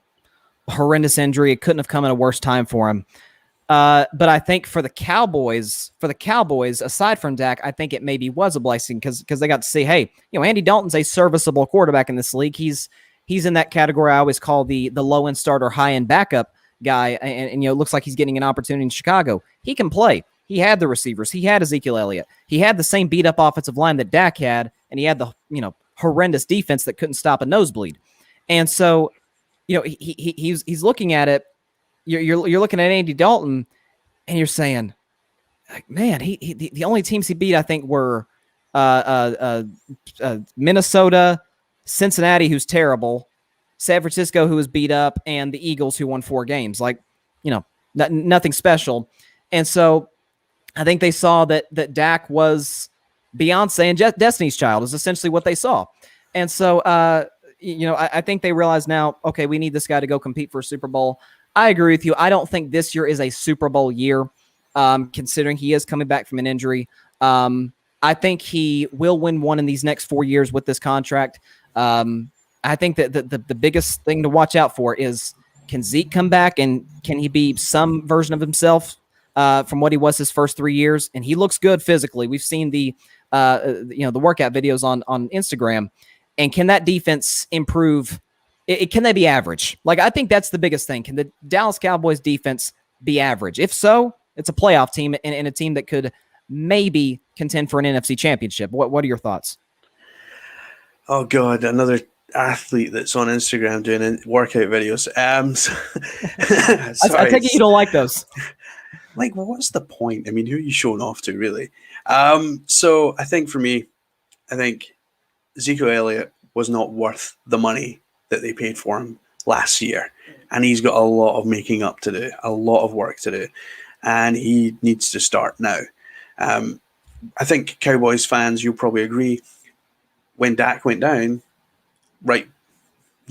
A: horrendous injury. It couldn't have come at a worse time for him. But I think for the Cowboys, aside from Dak, I think it maybe was a blessing because they got to see, hey, Andy Dalton's a serviceable quarterback in this league. He's in that category I always call the low end starter, high end backup guy, and it looks like he's getting an opportunity in Chicago. He can play. He had the receivers. He had Ezekiel Elliott. He had the same beat up offensive line that Dak had, and he had the horrendous defense that couldn't stop a nosebleed. And so, he's looking at it. You're looking at Andy Dalton, and you're saying, like, man, the only teams he beat, I think, were Minnesota, Cincinnati, who's terrible, San Francisco, who was beat up, and the Eagles, who won 4 games. Like, nothing special. And so I think they saw that Dak was Beyonce and Destiny's Child is essentially what they saw. And so, I think they realize now, okay, we need this guy to go compete for a Super Bowl. I agree with you. I don't think this year is a Super Bowl year, considering he is coming back from an injury. I think he will win one in these next 4 years with this contract. I think that the biggest thing to watch out for is, can Zeke come back and can he be some version of himself from what he was his first 3 years? And he looks good physically. We've seen the workout videos on Instagram. And can that defense improve? Can they be average? Like, I think that's the biggest thing. Can the Dallas Cowboys defense be average? If so, it's a playoff team and a team that could maybe contend for an NFC championship. What are your thoughts?
B: Oh, God, another athlete that's on Instagram doing workout videos.
A: I take it you don't like those.
B: Like, well, what's the point? I mean, who are you showing off to, really? So I think for me, Ezekiel Elliott was not worth the money that they paid for him last year. And he's got a lot of making up to do, a lot of work to do. And he needs to start now. I think Cowboys fans, you'll probably agree, when Dak went down, right,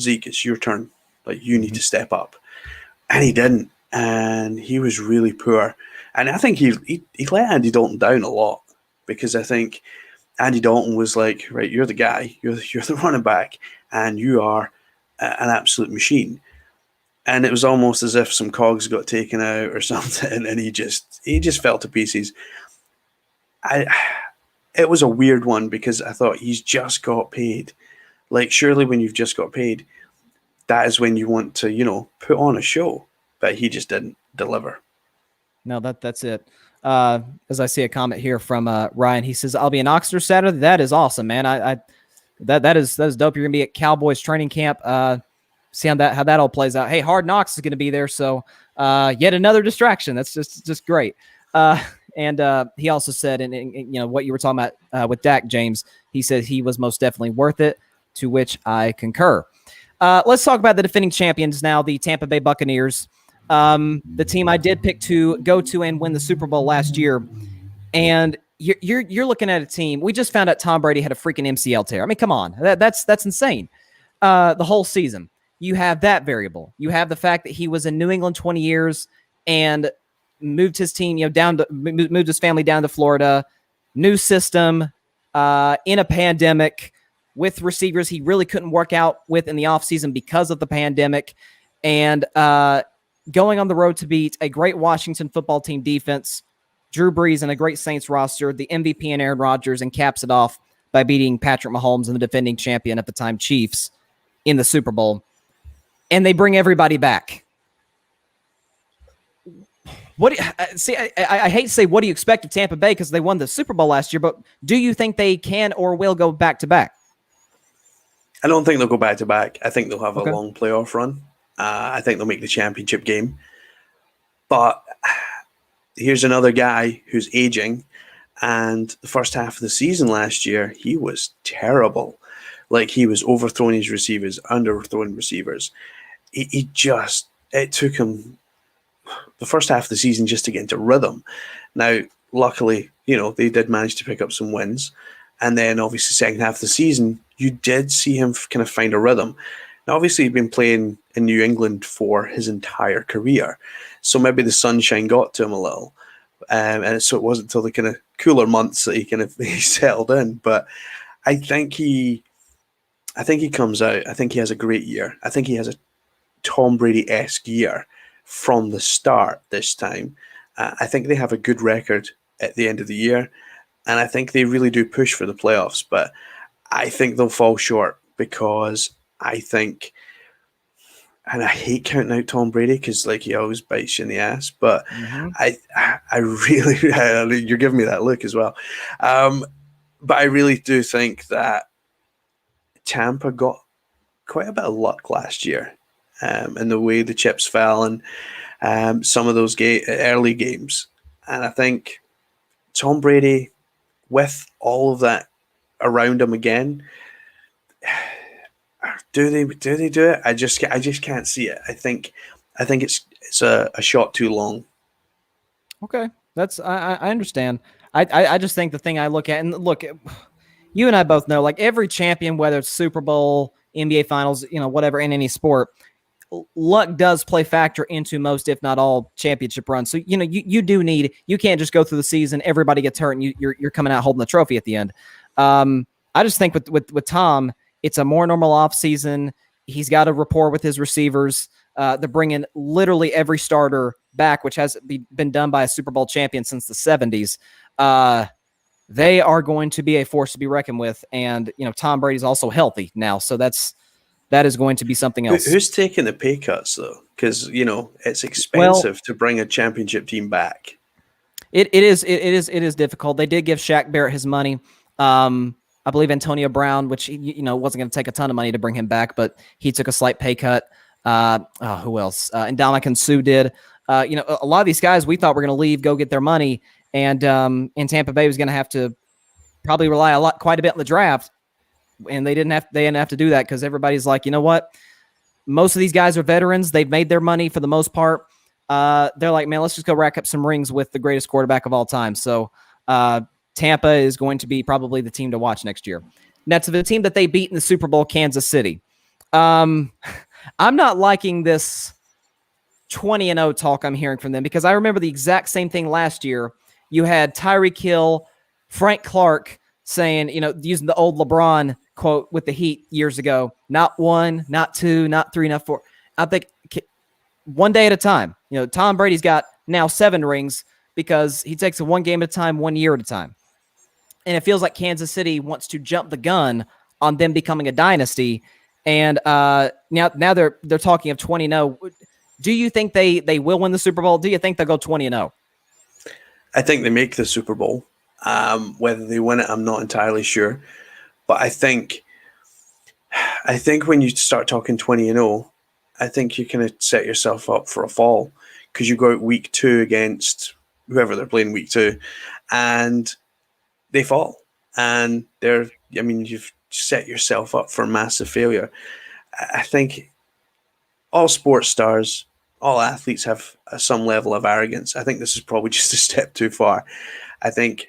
B: Zeke, it's your turn. Like, you need to step up. And he didn't. And he was really poor. And I think he let Andy Dalton down a lot, because I think Andy Dalton was like, right, you're the guy, you're the running back, and you are an absolute machine. And it was almost as if some cogs got taken out or something, and he just fell to pieces. It was a weird one, because I thought, he's just got paid. Like, surely when you've just got paid, that is when you want to, put on a show. But he just didn't deliver.
A: No, that's it. As I see a comment here from Ryan, he says, "I'll be in Oxford Saturday." That is awesome, man. That is dope. You're gonna be at Cowboys training camp. See how that all plays out. Hey, Hard Knocks is gonna be there, so yet another distraction. That's just great. And he also said, and what you were talking about with Dak, James, he said he was most definitely worth it, to which I concur. Let's talk about the defending champions now, the Tampa Bay Buccaneers. The team I did pick to go to and win the Super Bowl last year. And you're looking at a team. We just found out Tom Brady had a freaking MCL tear. I mean, come on. That's insane. The whole season. You have that variable. You have the fact that he was in New England 20 years and moved his team, moved his family down to Florida. New system, in a pandemic, with receivers he really couldn't work out with in the offseason because of the pandemic. And going on the road to beat a great Washington football team defense, Drew Brees, and a great Saints roster, the MVP and Aaron Rodgers, and caps it off by beating Patrick Mahomes and the defending champion at the time Chiefs in the Super Bowl. And they bring everybody back. I hate to say, what do you expect of Tampa Bay, because they won the Super Bowl last year, but do you think they can or will go back to back?
B: I don't think they'll go back to back. I think they'll have a long playoff run. I think they'll make the championship game. But here's another guy who's aging. And the first half of the season last year, he was terrible. Like, he was overthrowing his receivers, underthrowing receivers. It took him the first half of the season just to get into rhythm. Now, luckily, they did manage to pick up some wins. And then, obviously, second half of the season, you did see him kind of find a rhythm. Now, obviously, he'd been playing in New England for his entire career. So maybe the sunshine got to him a little. And so it wasn't until the kind of cooler months that he settled in. But I think he I think he comes out. I think he has a great year. I think he has a Tom Brady-esque year from the start this time. I think they have a good record at the end of the year, and I think they really do push for the playoffs. But I think they'll fall short because I think, and I hate counting out Tom Brady because like he always bites you in the ass. But
A: Mm-hmm.
B: I really, you're giving me that look as well. But I really do think that Tampa got quite a bit of luck last year in the way the chips fell and some of those early games. And I think Tom Brady, with all of that around him again, do they do it? I just can't see it. I think it's a shot too long.
A: Okay, that's I understand. I just think the thing I look at, and look, you and I both know, like every champion, whether it's Super Bowl, NBA Finals, whatever, in any sport, luck does play factor into most, if not all, championship runs. So you do need, you can't just go through the season, everybody gets hurt, and you're coming out holding the trophy at the end. I just think with Tom, it's a more normal off season. He's got a rapport with his receivers. They're bringing literally every starter back, which has been done by a Super Bowl champion since the 70s. They are going to be a force to be reckoned with. And, Tom Brady's also healthy now. So that is going to be something else.
B: Who's taking the pay cuts, though? Because, it's expensive to bring a championship team back.
A: It is difficult. They did give Shaq Barrett his money. I believe Antonio Brown, which, wasn't going to take a ton of money to bring him back, but he took a slight pay cut. Who else? And Ndamukong Suh did. A lot of these guys we thought were going to leave, go get their money, and Tampa Bay was going to have to probably rely quite a bit on the draft, and they didn't have to do that because everybody's like, you know what? Most of these guys are veterans. They've made their money for the most part. They're like, man, let's just go rack up some rings with the greatest quarterback of all time. So Tampa is going to be probably the team to watch next year. Now, to the team that they beat in the Super Bowl, Kansas City. I'm not liking this 20-0 talk I'm hearing from them because I remember the exact same thing last year. You had Tyreek Hill, Frank Clark saying, using the old LeBron quote with the Heat years ago, not one, not two, not three, not four. I think one day at a time. Tom Brady's got now 7 rings because he takes it one game at a time, 1 year at a time. And it feels like Kansas City wants to jump the gun on them becoming a dynasty. And now they're talking of 20-0. Do you think they will win the Super Bowl? Do you think they'll go 20-0?
B: I think they make the Super Bowl. Whether they win it, I'm not entirely sure. But I think when you start talking 20-0, I think you kind of set yourself up for a fall because you go out week 2 against whoever they're playing week 2, and they fall. And you've set yourself up for massive failure. I think all sports stars, all athletes have some level of arrogance. I think this is probably just a step too far. I think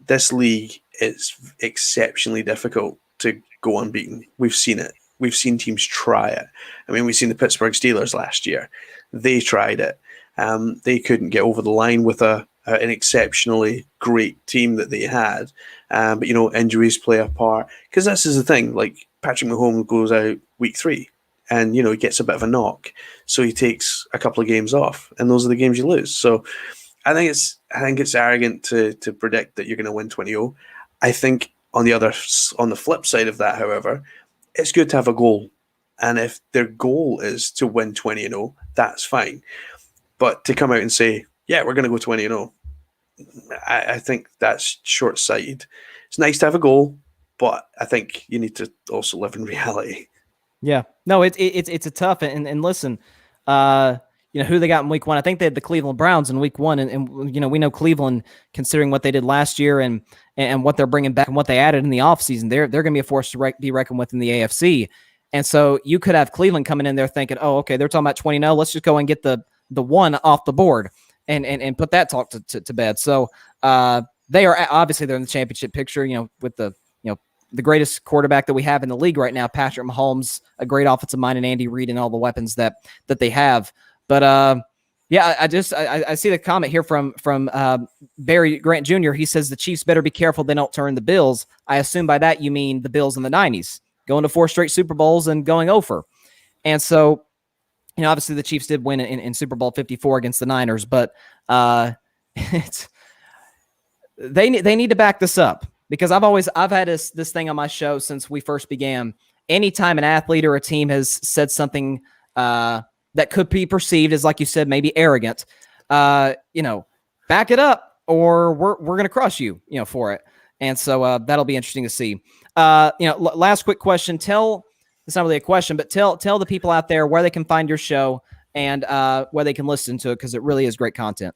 B: this league is exceptionally difficult to go unbeaten. We've seen it. We've seen teams try it. We've seen the Pittsburgh Steelers last year. They tried it. They couldn't get over the line with an exceptionally great team that they had. But injuries play a part. Because this is the thing. Like Patrick Mahomes goes out week 3, and he gets a bit of a knock, so he takes a couple of games off, and those are the games you lose. So I think it's arrogant to predict that you're going to win 20-0. I think on the flip side of that, however, it's good to have a goal, and if their goal is to win 20-0, that's fine. But to come out and say, yeah, we're going to go 20-0, I think that's short-sighted. It's nice to have a goal, but I think you need to also live in reality.
A: Yeah, no, it's a tough, and listen, who they got in week 1. I think they had the Cleveland Browns in week 1, and we know Cleveland, considering what they did last year and what they're bringing back and what they added in the offseason, they're going to be a force to be reckoned with in the AFC. And so you could have Cleveland coming in there thinking, oh, okay, they're talking about 20-0. Let's just go and get the 1 off the board and put that talk to bed. So they are obviously they're in the championship picture, with the greatest quarterback that we have in the league right now, Patrick Mahomes, a great offensive mind, and Andy Reid and all the weapons that they have. But I see the comment here from Barry Grant Jr. He says the Chiefs better be careful they don't turn the Bills. I assume by that you mean the Bills in the 90s. going to 4 straight Super Bowls and going over. And so, obviously the Chiefs did win in Super Bowl 54 against the Niners, but they need to back this up, because I've had this thing on my show since we first began. Anytime an athlete or a team has said something that could be perceived as, like you said, maybe arrogant, back it up, or we're going to crush you, for it. And so that'll be interesting to see. Last quick question. It's not really a question, but tell the people out there where they can find your show and where they can listen to it, because it really is great content.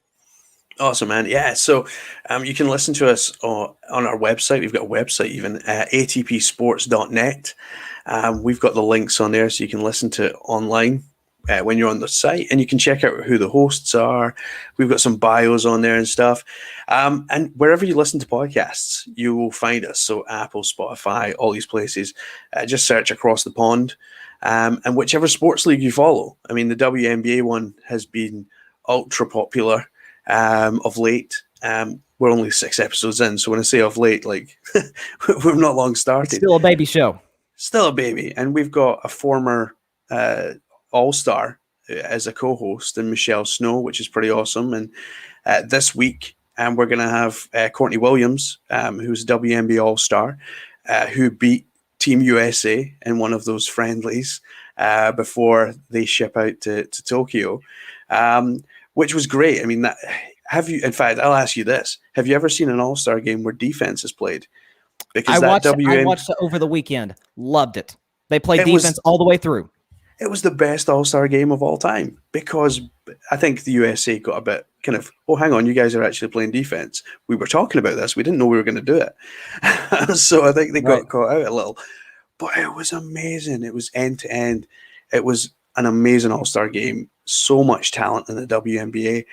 B: Awesome, man. Yeah, so you can listen to us on our website. We've got a website even, atpsports.net. We've got the links on there so you can listen to it online when you're on the site, and you can check out who the hosts are. We've got some bios on there and stuff. And wherever you listen to podcasts, you will find us. So Apple, Spotify, all these places. Just search Across the Pond. And whichever sports league you follow. I mean, the WNBA one has been ultra popular of late. We're only 6 episodes in, so when I say of late, like we've not long started.
A: It's still a baby show.
B: Still a baby. And we've got a former All-Star as a co-host, and Michelle Snow, which is pretty awesome. And this week, we're going to have Courtney Williams, who's a WNBA All-Star, who beat Team USA in one of those friendlies before they ship out to Tokyo, which was great. I mean, in fact, I'll ask you this. Have you ever seen an All-Star game where defense is played?
A: Because I watched it over the weekend. Loved it. They played defense all the way through.
B: It was the best All-Star game of all time, because I think the USA got a bit kind of, oh, hang on, you guys are actually playing defense. We were talking about this. We didn't know we were going to do it. So I think they got caught out a little. But it was amazing. It was end to end. It was an amazing All-Star game. So much talent in the WNBA.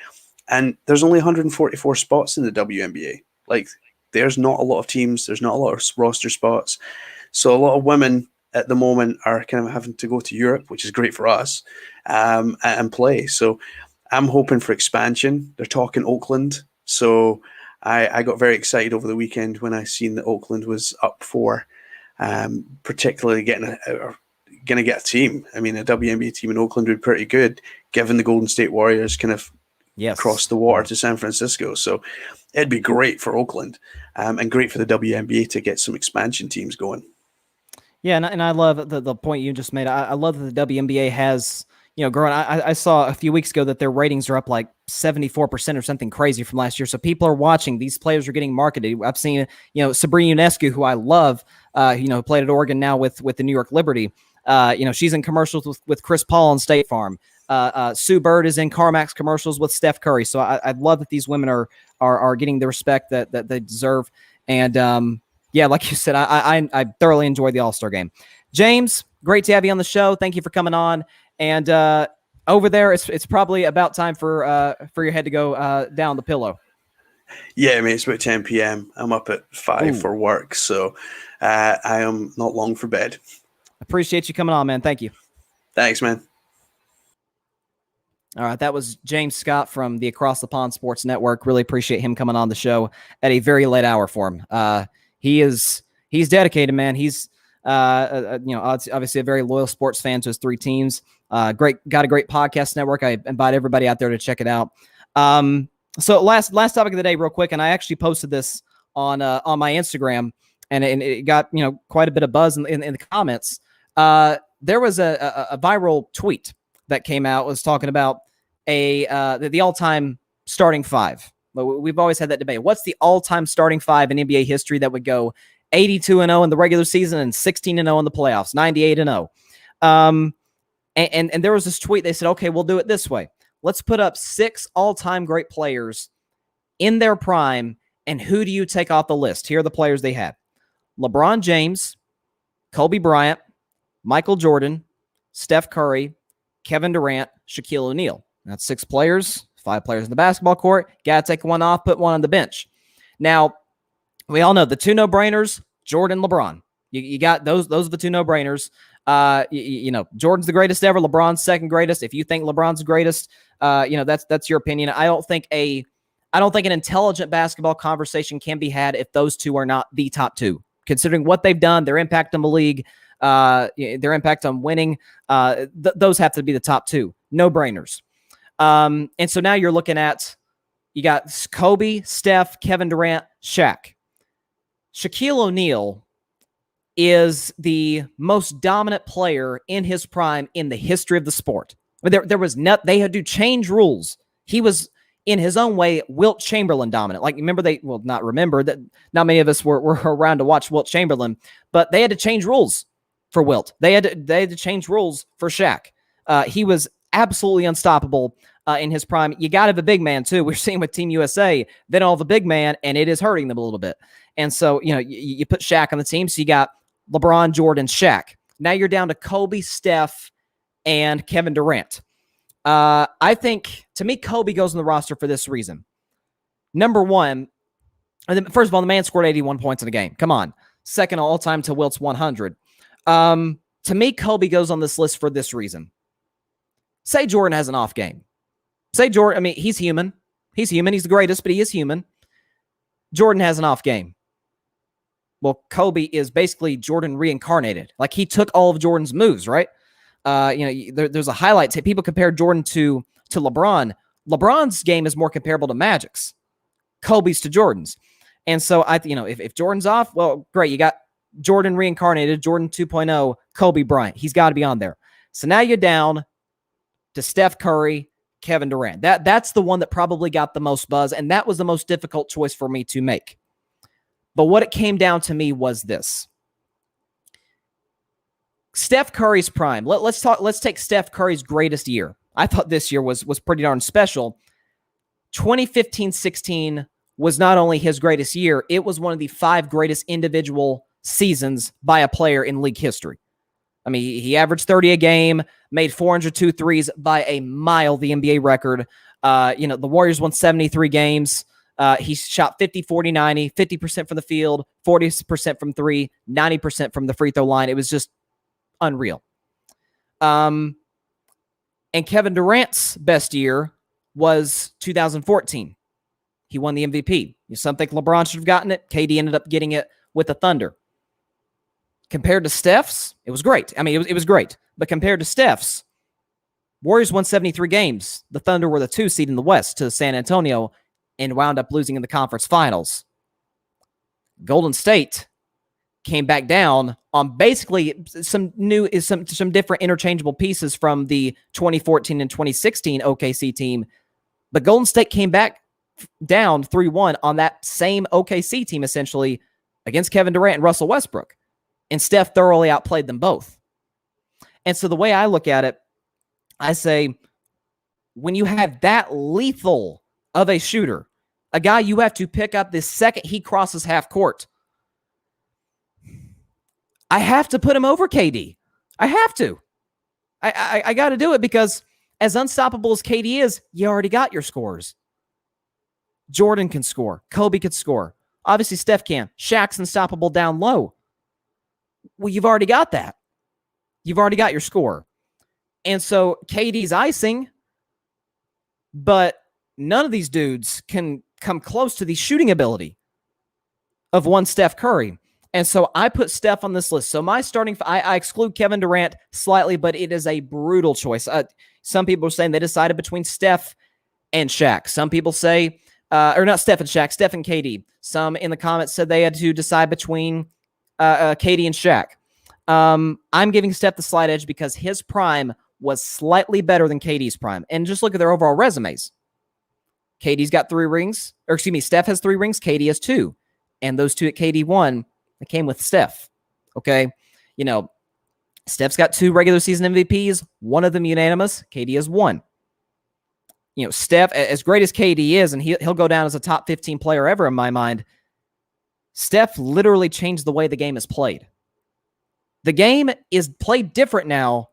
B: And there's only 144 spots in the WNBA. Like, there's not a lot of teams. There's not a lot of roster spots. So a lot of women at the moment are kind of having to go to Europe, which is great for us, and play. So I'm hoping for expansion. They're talking Oakland. So I got very excited over the weekend when I seen that Oakland was up for particularly going to get a team. I mean, a WNBA team in Oakland would be pretty good, given the Golden State Warriors kind of crossed the water to San Francisco. So it'd be great for Oakland, and great for the WNBA to get some expansion teams going.
A: Yeah, and I love the point you just made. I love that the WNBA has, grown. I saw a few weeks ago that their ratings are up like 74% or something crazy from last year. So people are watching. These players are getting marketed. I've seen, Sabrina Ionescu, who I love, played at Oregon now with the New York Liberty. She's in commercials with Chris Paul on State Farm. Sue Bird is in CarMax commercials with Steph Curry. So I love that these women are getting the respect that they deserve. And yeah, like you said, I thoroughly enjoyed the All-Star game. James, great to have you on the show. Thank you for coming on. And over there, it's probably about time for your head to go down the pillow.
B: Yeah, mate, it's about 10 p.m. I'm up at 5 for work, so I am not long for bed.
A: Appreciate you coming on, man. Thank you. Thanks,
B: man.
A: All right, that was James Scott from the Across the Pond Sports Network. Really appreciate him coming on the show at a very late hour for him. He's dedicated, man. He's obviously a very loyal sports fan to his 3 teams. Got a great podcast network. I invite everybody out there to check it out. So last topic of the day, real quick, and I actually posted this on my Instagram, and it got quite a bit of buzz in the comments. There was a viral tweet that came out, was talking about the all-time starting 5. We've always had that debate. What's the all-time starting 5 in NBA history that would go 82-0 in the regular season and 16-0 in the playoffs, 98-0? And there was this tweet. They said, okay, we'll do it this way. Let's put up 6 all-time great players in their prime, and who do you take off the list? Here are the players they had: LeBron James, Kobe Bryant, Michael Jordan, Steph Curry, Kevin Durant, Shaquille O'Neal. That's 6 players, 5 players in the basketball court. Got to take one off, put one on the bench. Now, we all know the 2 no-brainers, Jordan, LeBron. You got those are the 2 no-brainers. Jordan's the greatest ever. LeBron's second greatest. If you think LeBron's the greatest, that's your opinion. I don't think an intelligent basketball conversation can be had if those 2 are not the top 2, considering what they've done, their impact on the league. their impact on winning, those have to be the top two. No-brainers. And so now you're looking at, you got Kobe, Steph, Kevin Durant, Shaq. Shaquille O'Neal is the most dominant player in his prime in the history of the sport. I mean, there was they had to change rules. He was, in his own way, Wilt Chamberlain dominant. Like, remember not remember that not many of us were around to watch Wilt Chamberlain, but they had to change rules for Wilt. They had to change rules for Shaq. He was absolutely unstoppable in his prime. You got to have a big man too. We're seeing with Team USA, they don't have a big man, and it is hurting them a little bit. And so, you put Shaq on the team, so you got LeBron, Jordan, Shaq. Now you're down to Kobe, Steph, and Kevin Durant. I think, to me, Kobe goes on the roster for this reason. Number one, first of all, the man scored 81 points in a game. Come on. Second all-time to Wilt's 100. To me, Kobe goes on this list for this reason. Say Jordan has an off game. Say Jordan, he's human. He's human. He's the greatest, but he is human. Jordan has an off game. Well, Kobe is basically Jordan reincarnated. Like, he took all of Jordan's moves, right? There's a highlight tape. People compare Jordan to LeBron. LeBron's game is more comparable to Magic's. Kobe's to Jordan's. And so, if Jordan's off, well, great. You got Jordan reincarnated, Jordan 2.0, Kobe Bryant. He's got to be on there. So now you're down to Steph Curry, Kevin Durant. That's the one that probably got the most buzz, and that was the most difficult choice for me to make. But what it came down to me was this. Steph Curry's prime. Let's take Steph Curry's greatest year. I thought this year was pretty darn special. 2015-16 was not only his greatest year, it was one of the 5 greatest individual seasons by a player in league history. He averaged 30 a game, made 402 threes by a mile, the NBA record. The Warriors won 73 games. He shot 50, 40, 90, 50% from the field, 40% from three, 90% from the free throw line. It was just unreal. And Kevin Durant's best year was 2014. He won the MVP. Some think LeBron should have gotten it. KD ended up getting it with the Thunder. Compared to Steph's, it was great. It was great. But compared to Steph's, Warriors won 73 games. The Thunder were the 2 seed in the West to San Antonio and wound up losing in the conference finals. Golden State came back down on basically some different interchangeable pieces from the 2014 and 2016 OKC team. But Golden State came back down 3-1 on that same OKC team, essentially, against Kevin Durant and Russell Westbrook. And Steph thoroughly outplayed them both. And so the way I look at it, I say, when you have that lethal of a shooter, a guy you have to pick up the second he crosses half court, I have to put him over KD. I have to. I got to do it, because as unstoppable as KD is, you already got your scores. Jordan can score. Kobe can score. Obviously, Steph can. Shaq's unstoppable down low. Well, you've already got that. You've already got your score. And so KD's icing, but none of these dudes can come close to the shooting ability of one Steph Curry. And so I put Steph on this list. So my starting, I exclude Kevin Durant slightly, but it is a brutal choice. Some people are saying they decided between Steph and Shaq. Some people say, or not Steph and Shaq, Steph and KD. Some in the comments said they had to decide between KD and Shaq. I'm giving Steph the slight edge because his prime was slightly better than KD's prime. And just look at their overall resumes. KD's got 3 rings, or excuse me, Steph has 3 rings, KD has 2. And those 2 that KD won, they came with Steph. Okay? Steph's got 2 regular season MVPs, one of them unanimous, KD has 1. Steph, as great as KD is, and he'll go down as a top 15 player ever in my mind, Steph literally changed the way the game is played. The game is played different now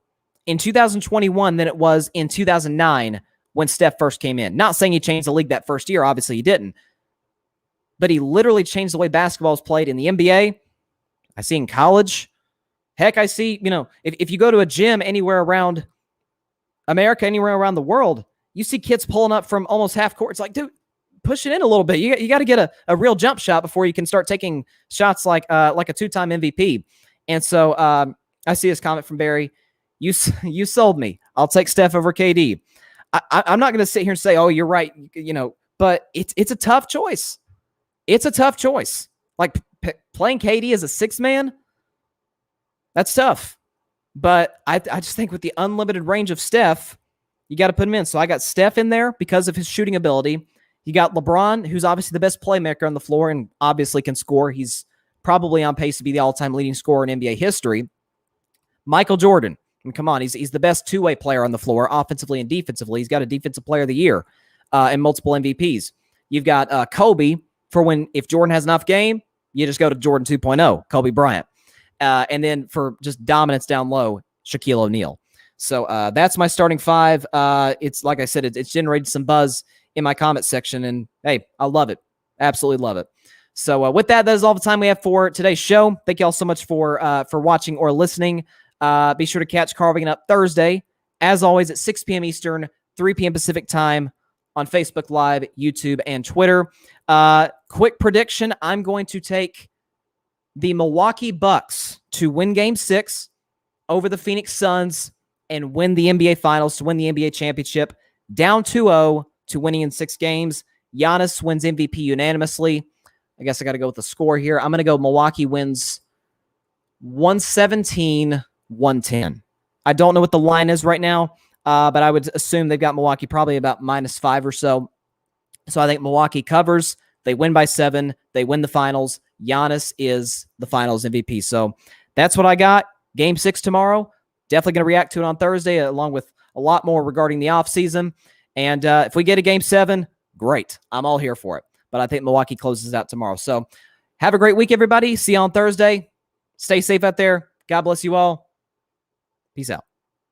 A: in 2021 than it was in 2009 when Steph first came in. Not saying he changed the league that first year. Obviously, he didn't. But he literally changed the way basketball is played in the NBA. I see in college. Heck, I see, if you go to a gym anywhere around America, anywhere around the world, you see kids pulling up from almost half court. It's like, dude, push it in a little bit. You got to get a real jump shot before you can start taking shots like a 2-time MVP. And so I see this comment from Barry. You sold me. I'll take Steph over KD. I'm not going to sit here and say, oh, you're right, but it's a tough choice. It's a tough choice. Like playing KD as a six man, that's tough. But I just think with the unlimited range of Steph, you got to put him in. So I got Steph in there because of his shooting ability. You got LeBron, who's obviously the best playmaker on the floor and obviously can score. He's probably on pace to be the all-time leading scorer in NBA history. Michael Jordan. And come on, he's the best two-way player on the floor, offensively and defensively. He's got a Defensive Player of the Year and multiple MVPs. You've got Kobe for if Jordan has enough game, you just go to Jordan 2.0, Kobe Bryant. And then for just dominance down low, Shaquille O'Neal. So that's my starting five. It's like I said, it's generated some buzz in my comment section, and hey, I love it. Absolutely love it. So with that is all the time we have for today's show. Thank you all so much for watching or listening. Be sure to catch Carving It Up Thursday, as always, at 6 p.m. Eastern, 3 p.m. Pacific time on Facebook Live, YouTube, and Twitter. Quick prediction, I'm going to take the Milwaukee Bucks to win Game 6 over the Phoenix Suns and win the NBA Finals, to win the NBA Championship, down 2-0 to winning in 6 games. Giannis wins MVP unanimously. I guess I got to go with the score here. I'm going to go Milwaukee wins 117-110. I don't know what the line is right now, but I would assume they've got Milwaukee probably about -5 or so. So I think Milwaukee covers. They win by 7. They win the finals. Giannis is the finals MVP. So that's what I got. Game 6 tomorrow. Definitely going to react to it on Thursday, along with a lot more regarding the offseason. And if we get a Game 7, great. I'm all here for it. But I think Milwaukee closes out tomorrow. So have a great week, everybody. See you on Thursday. Stay safe out there. God bless you all. Peace out.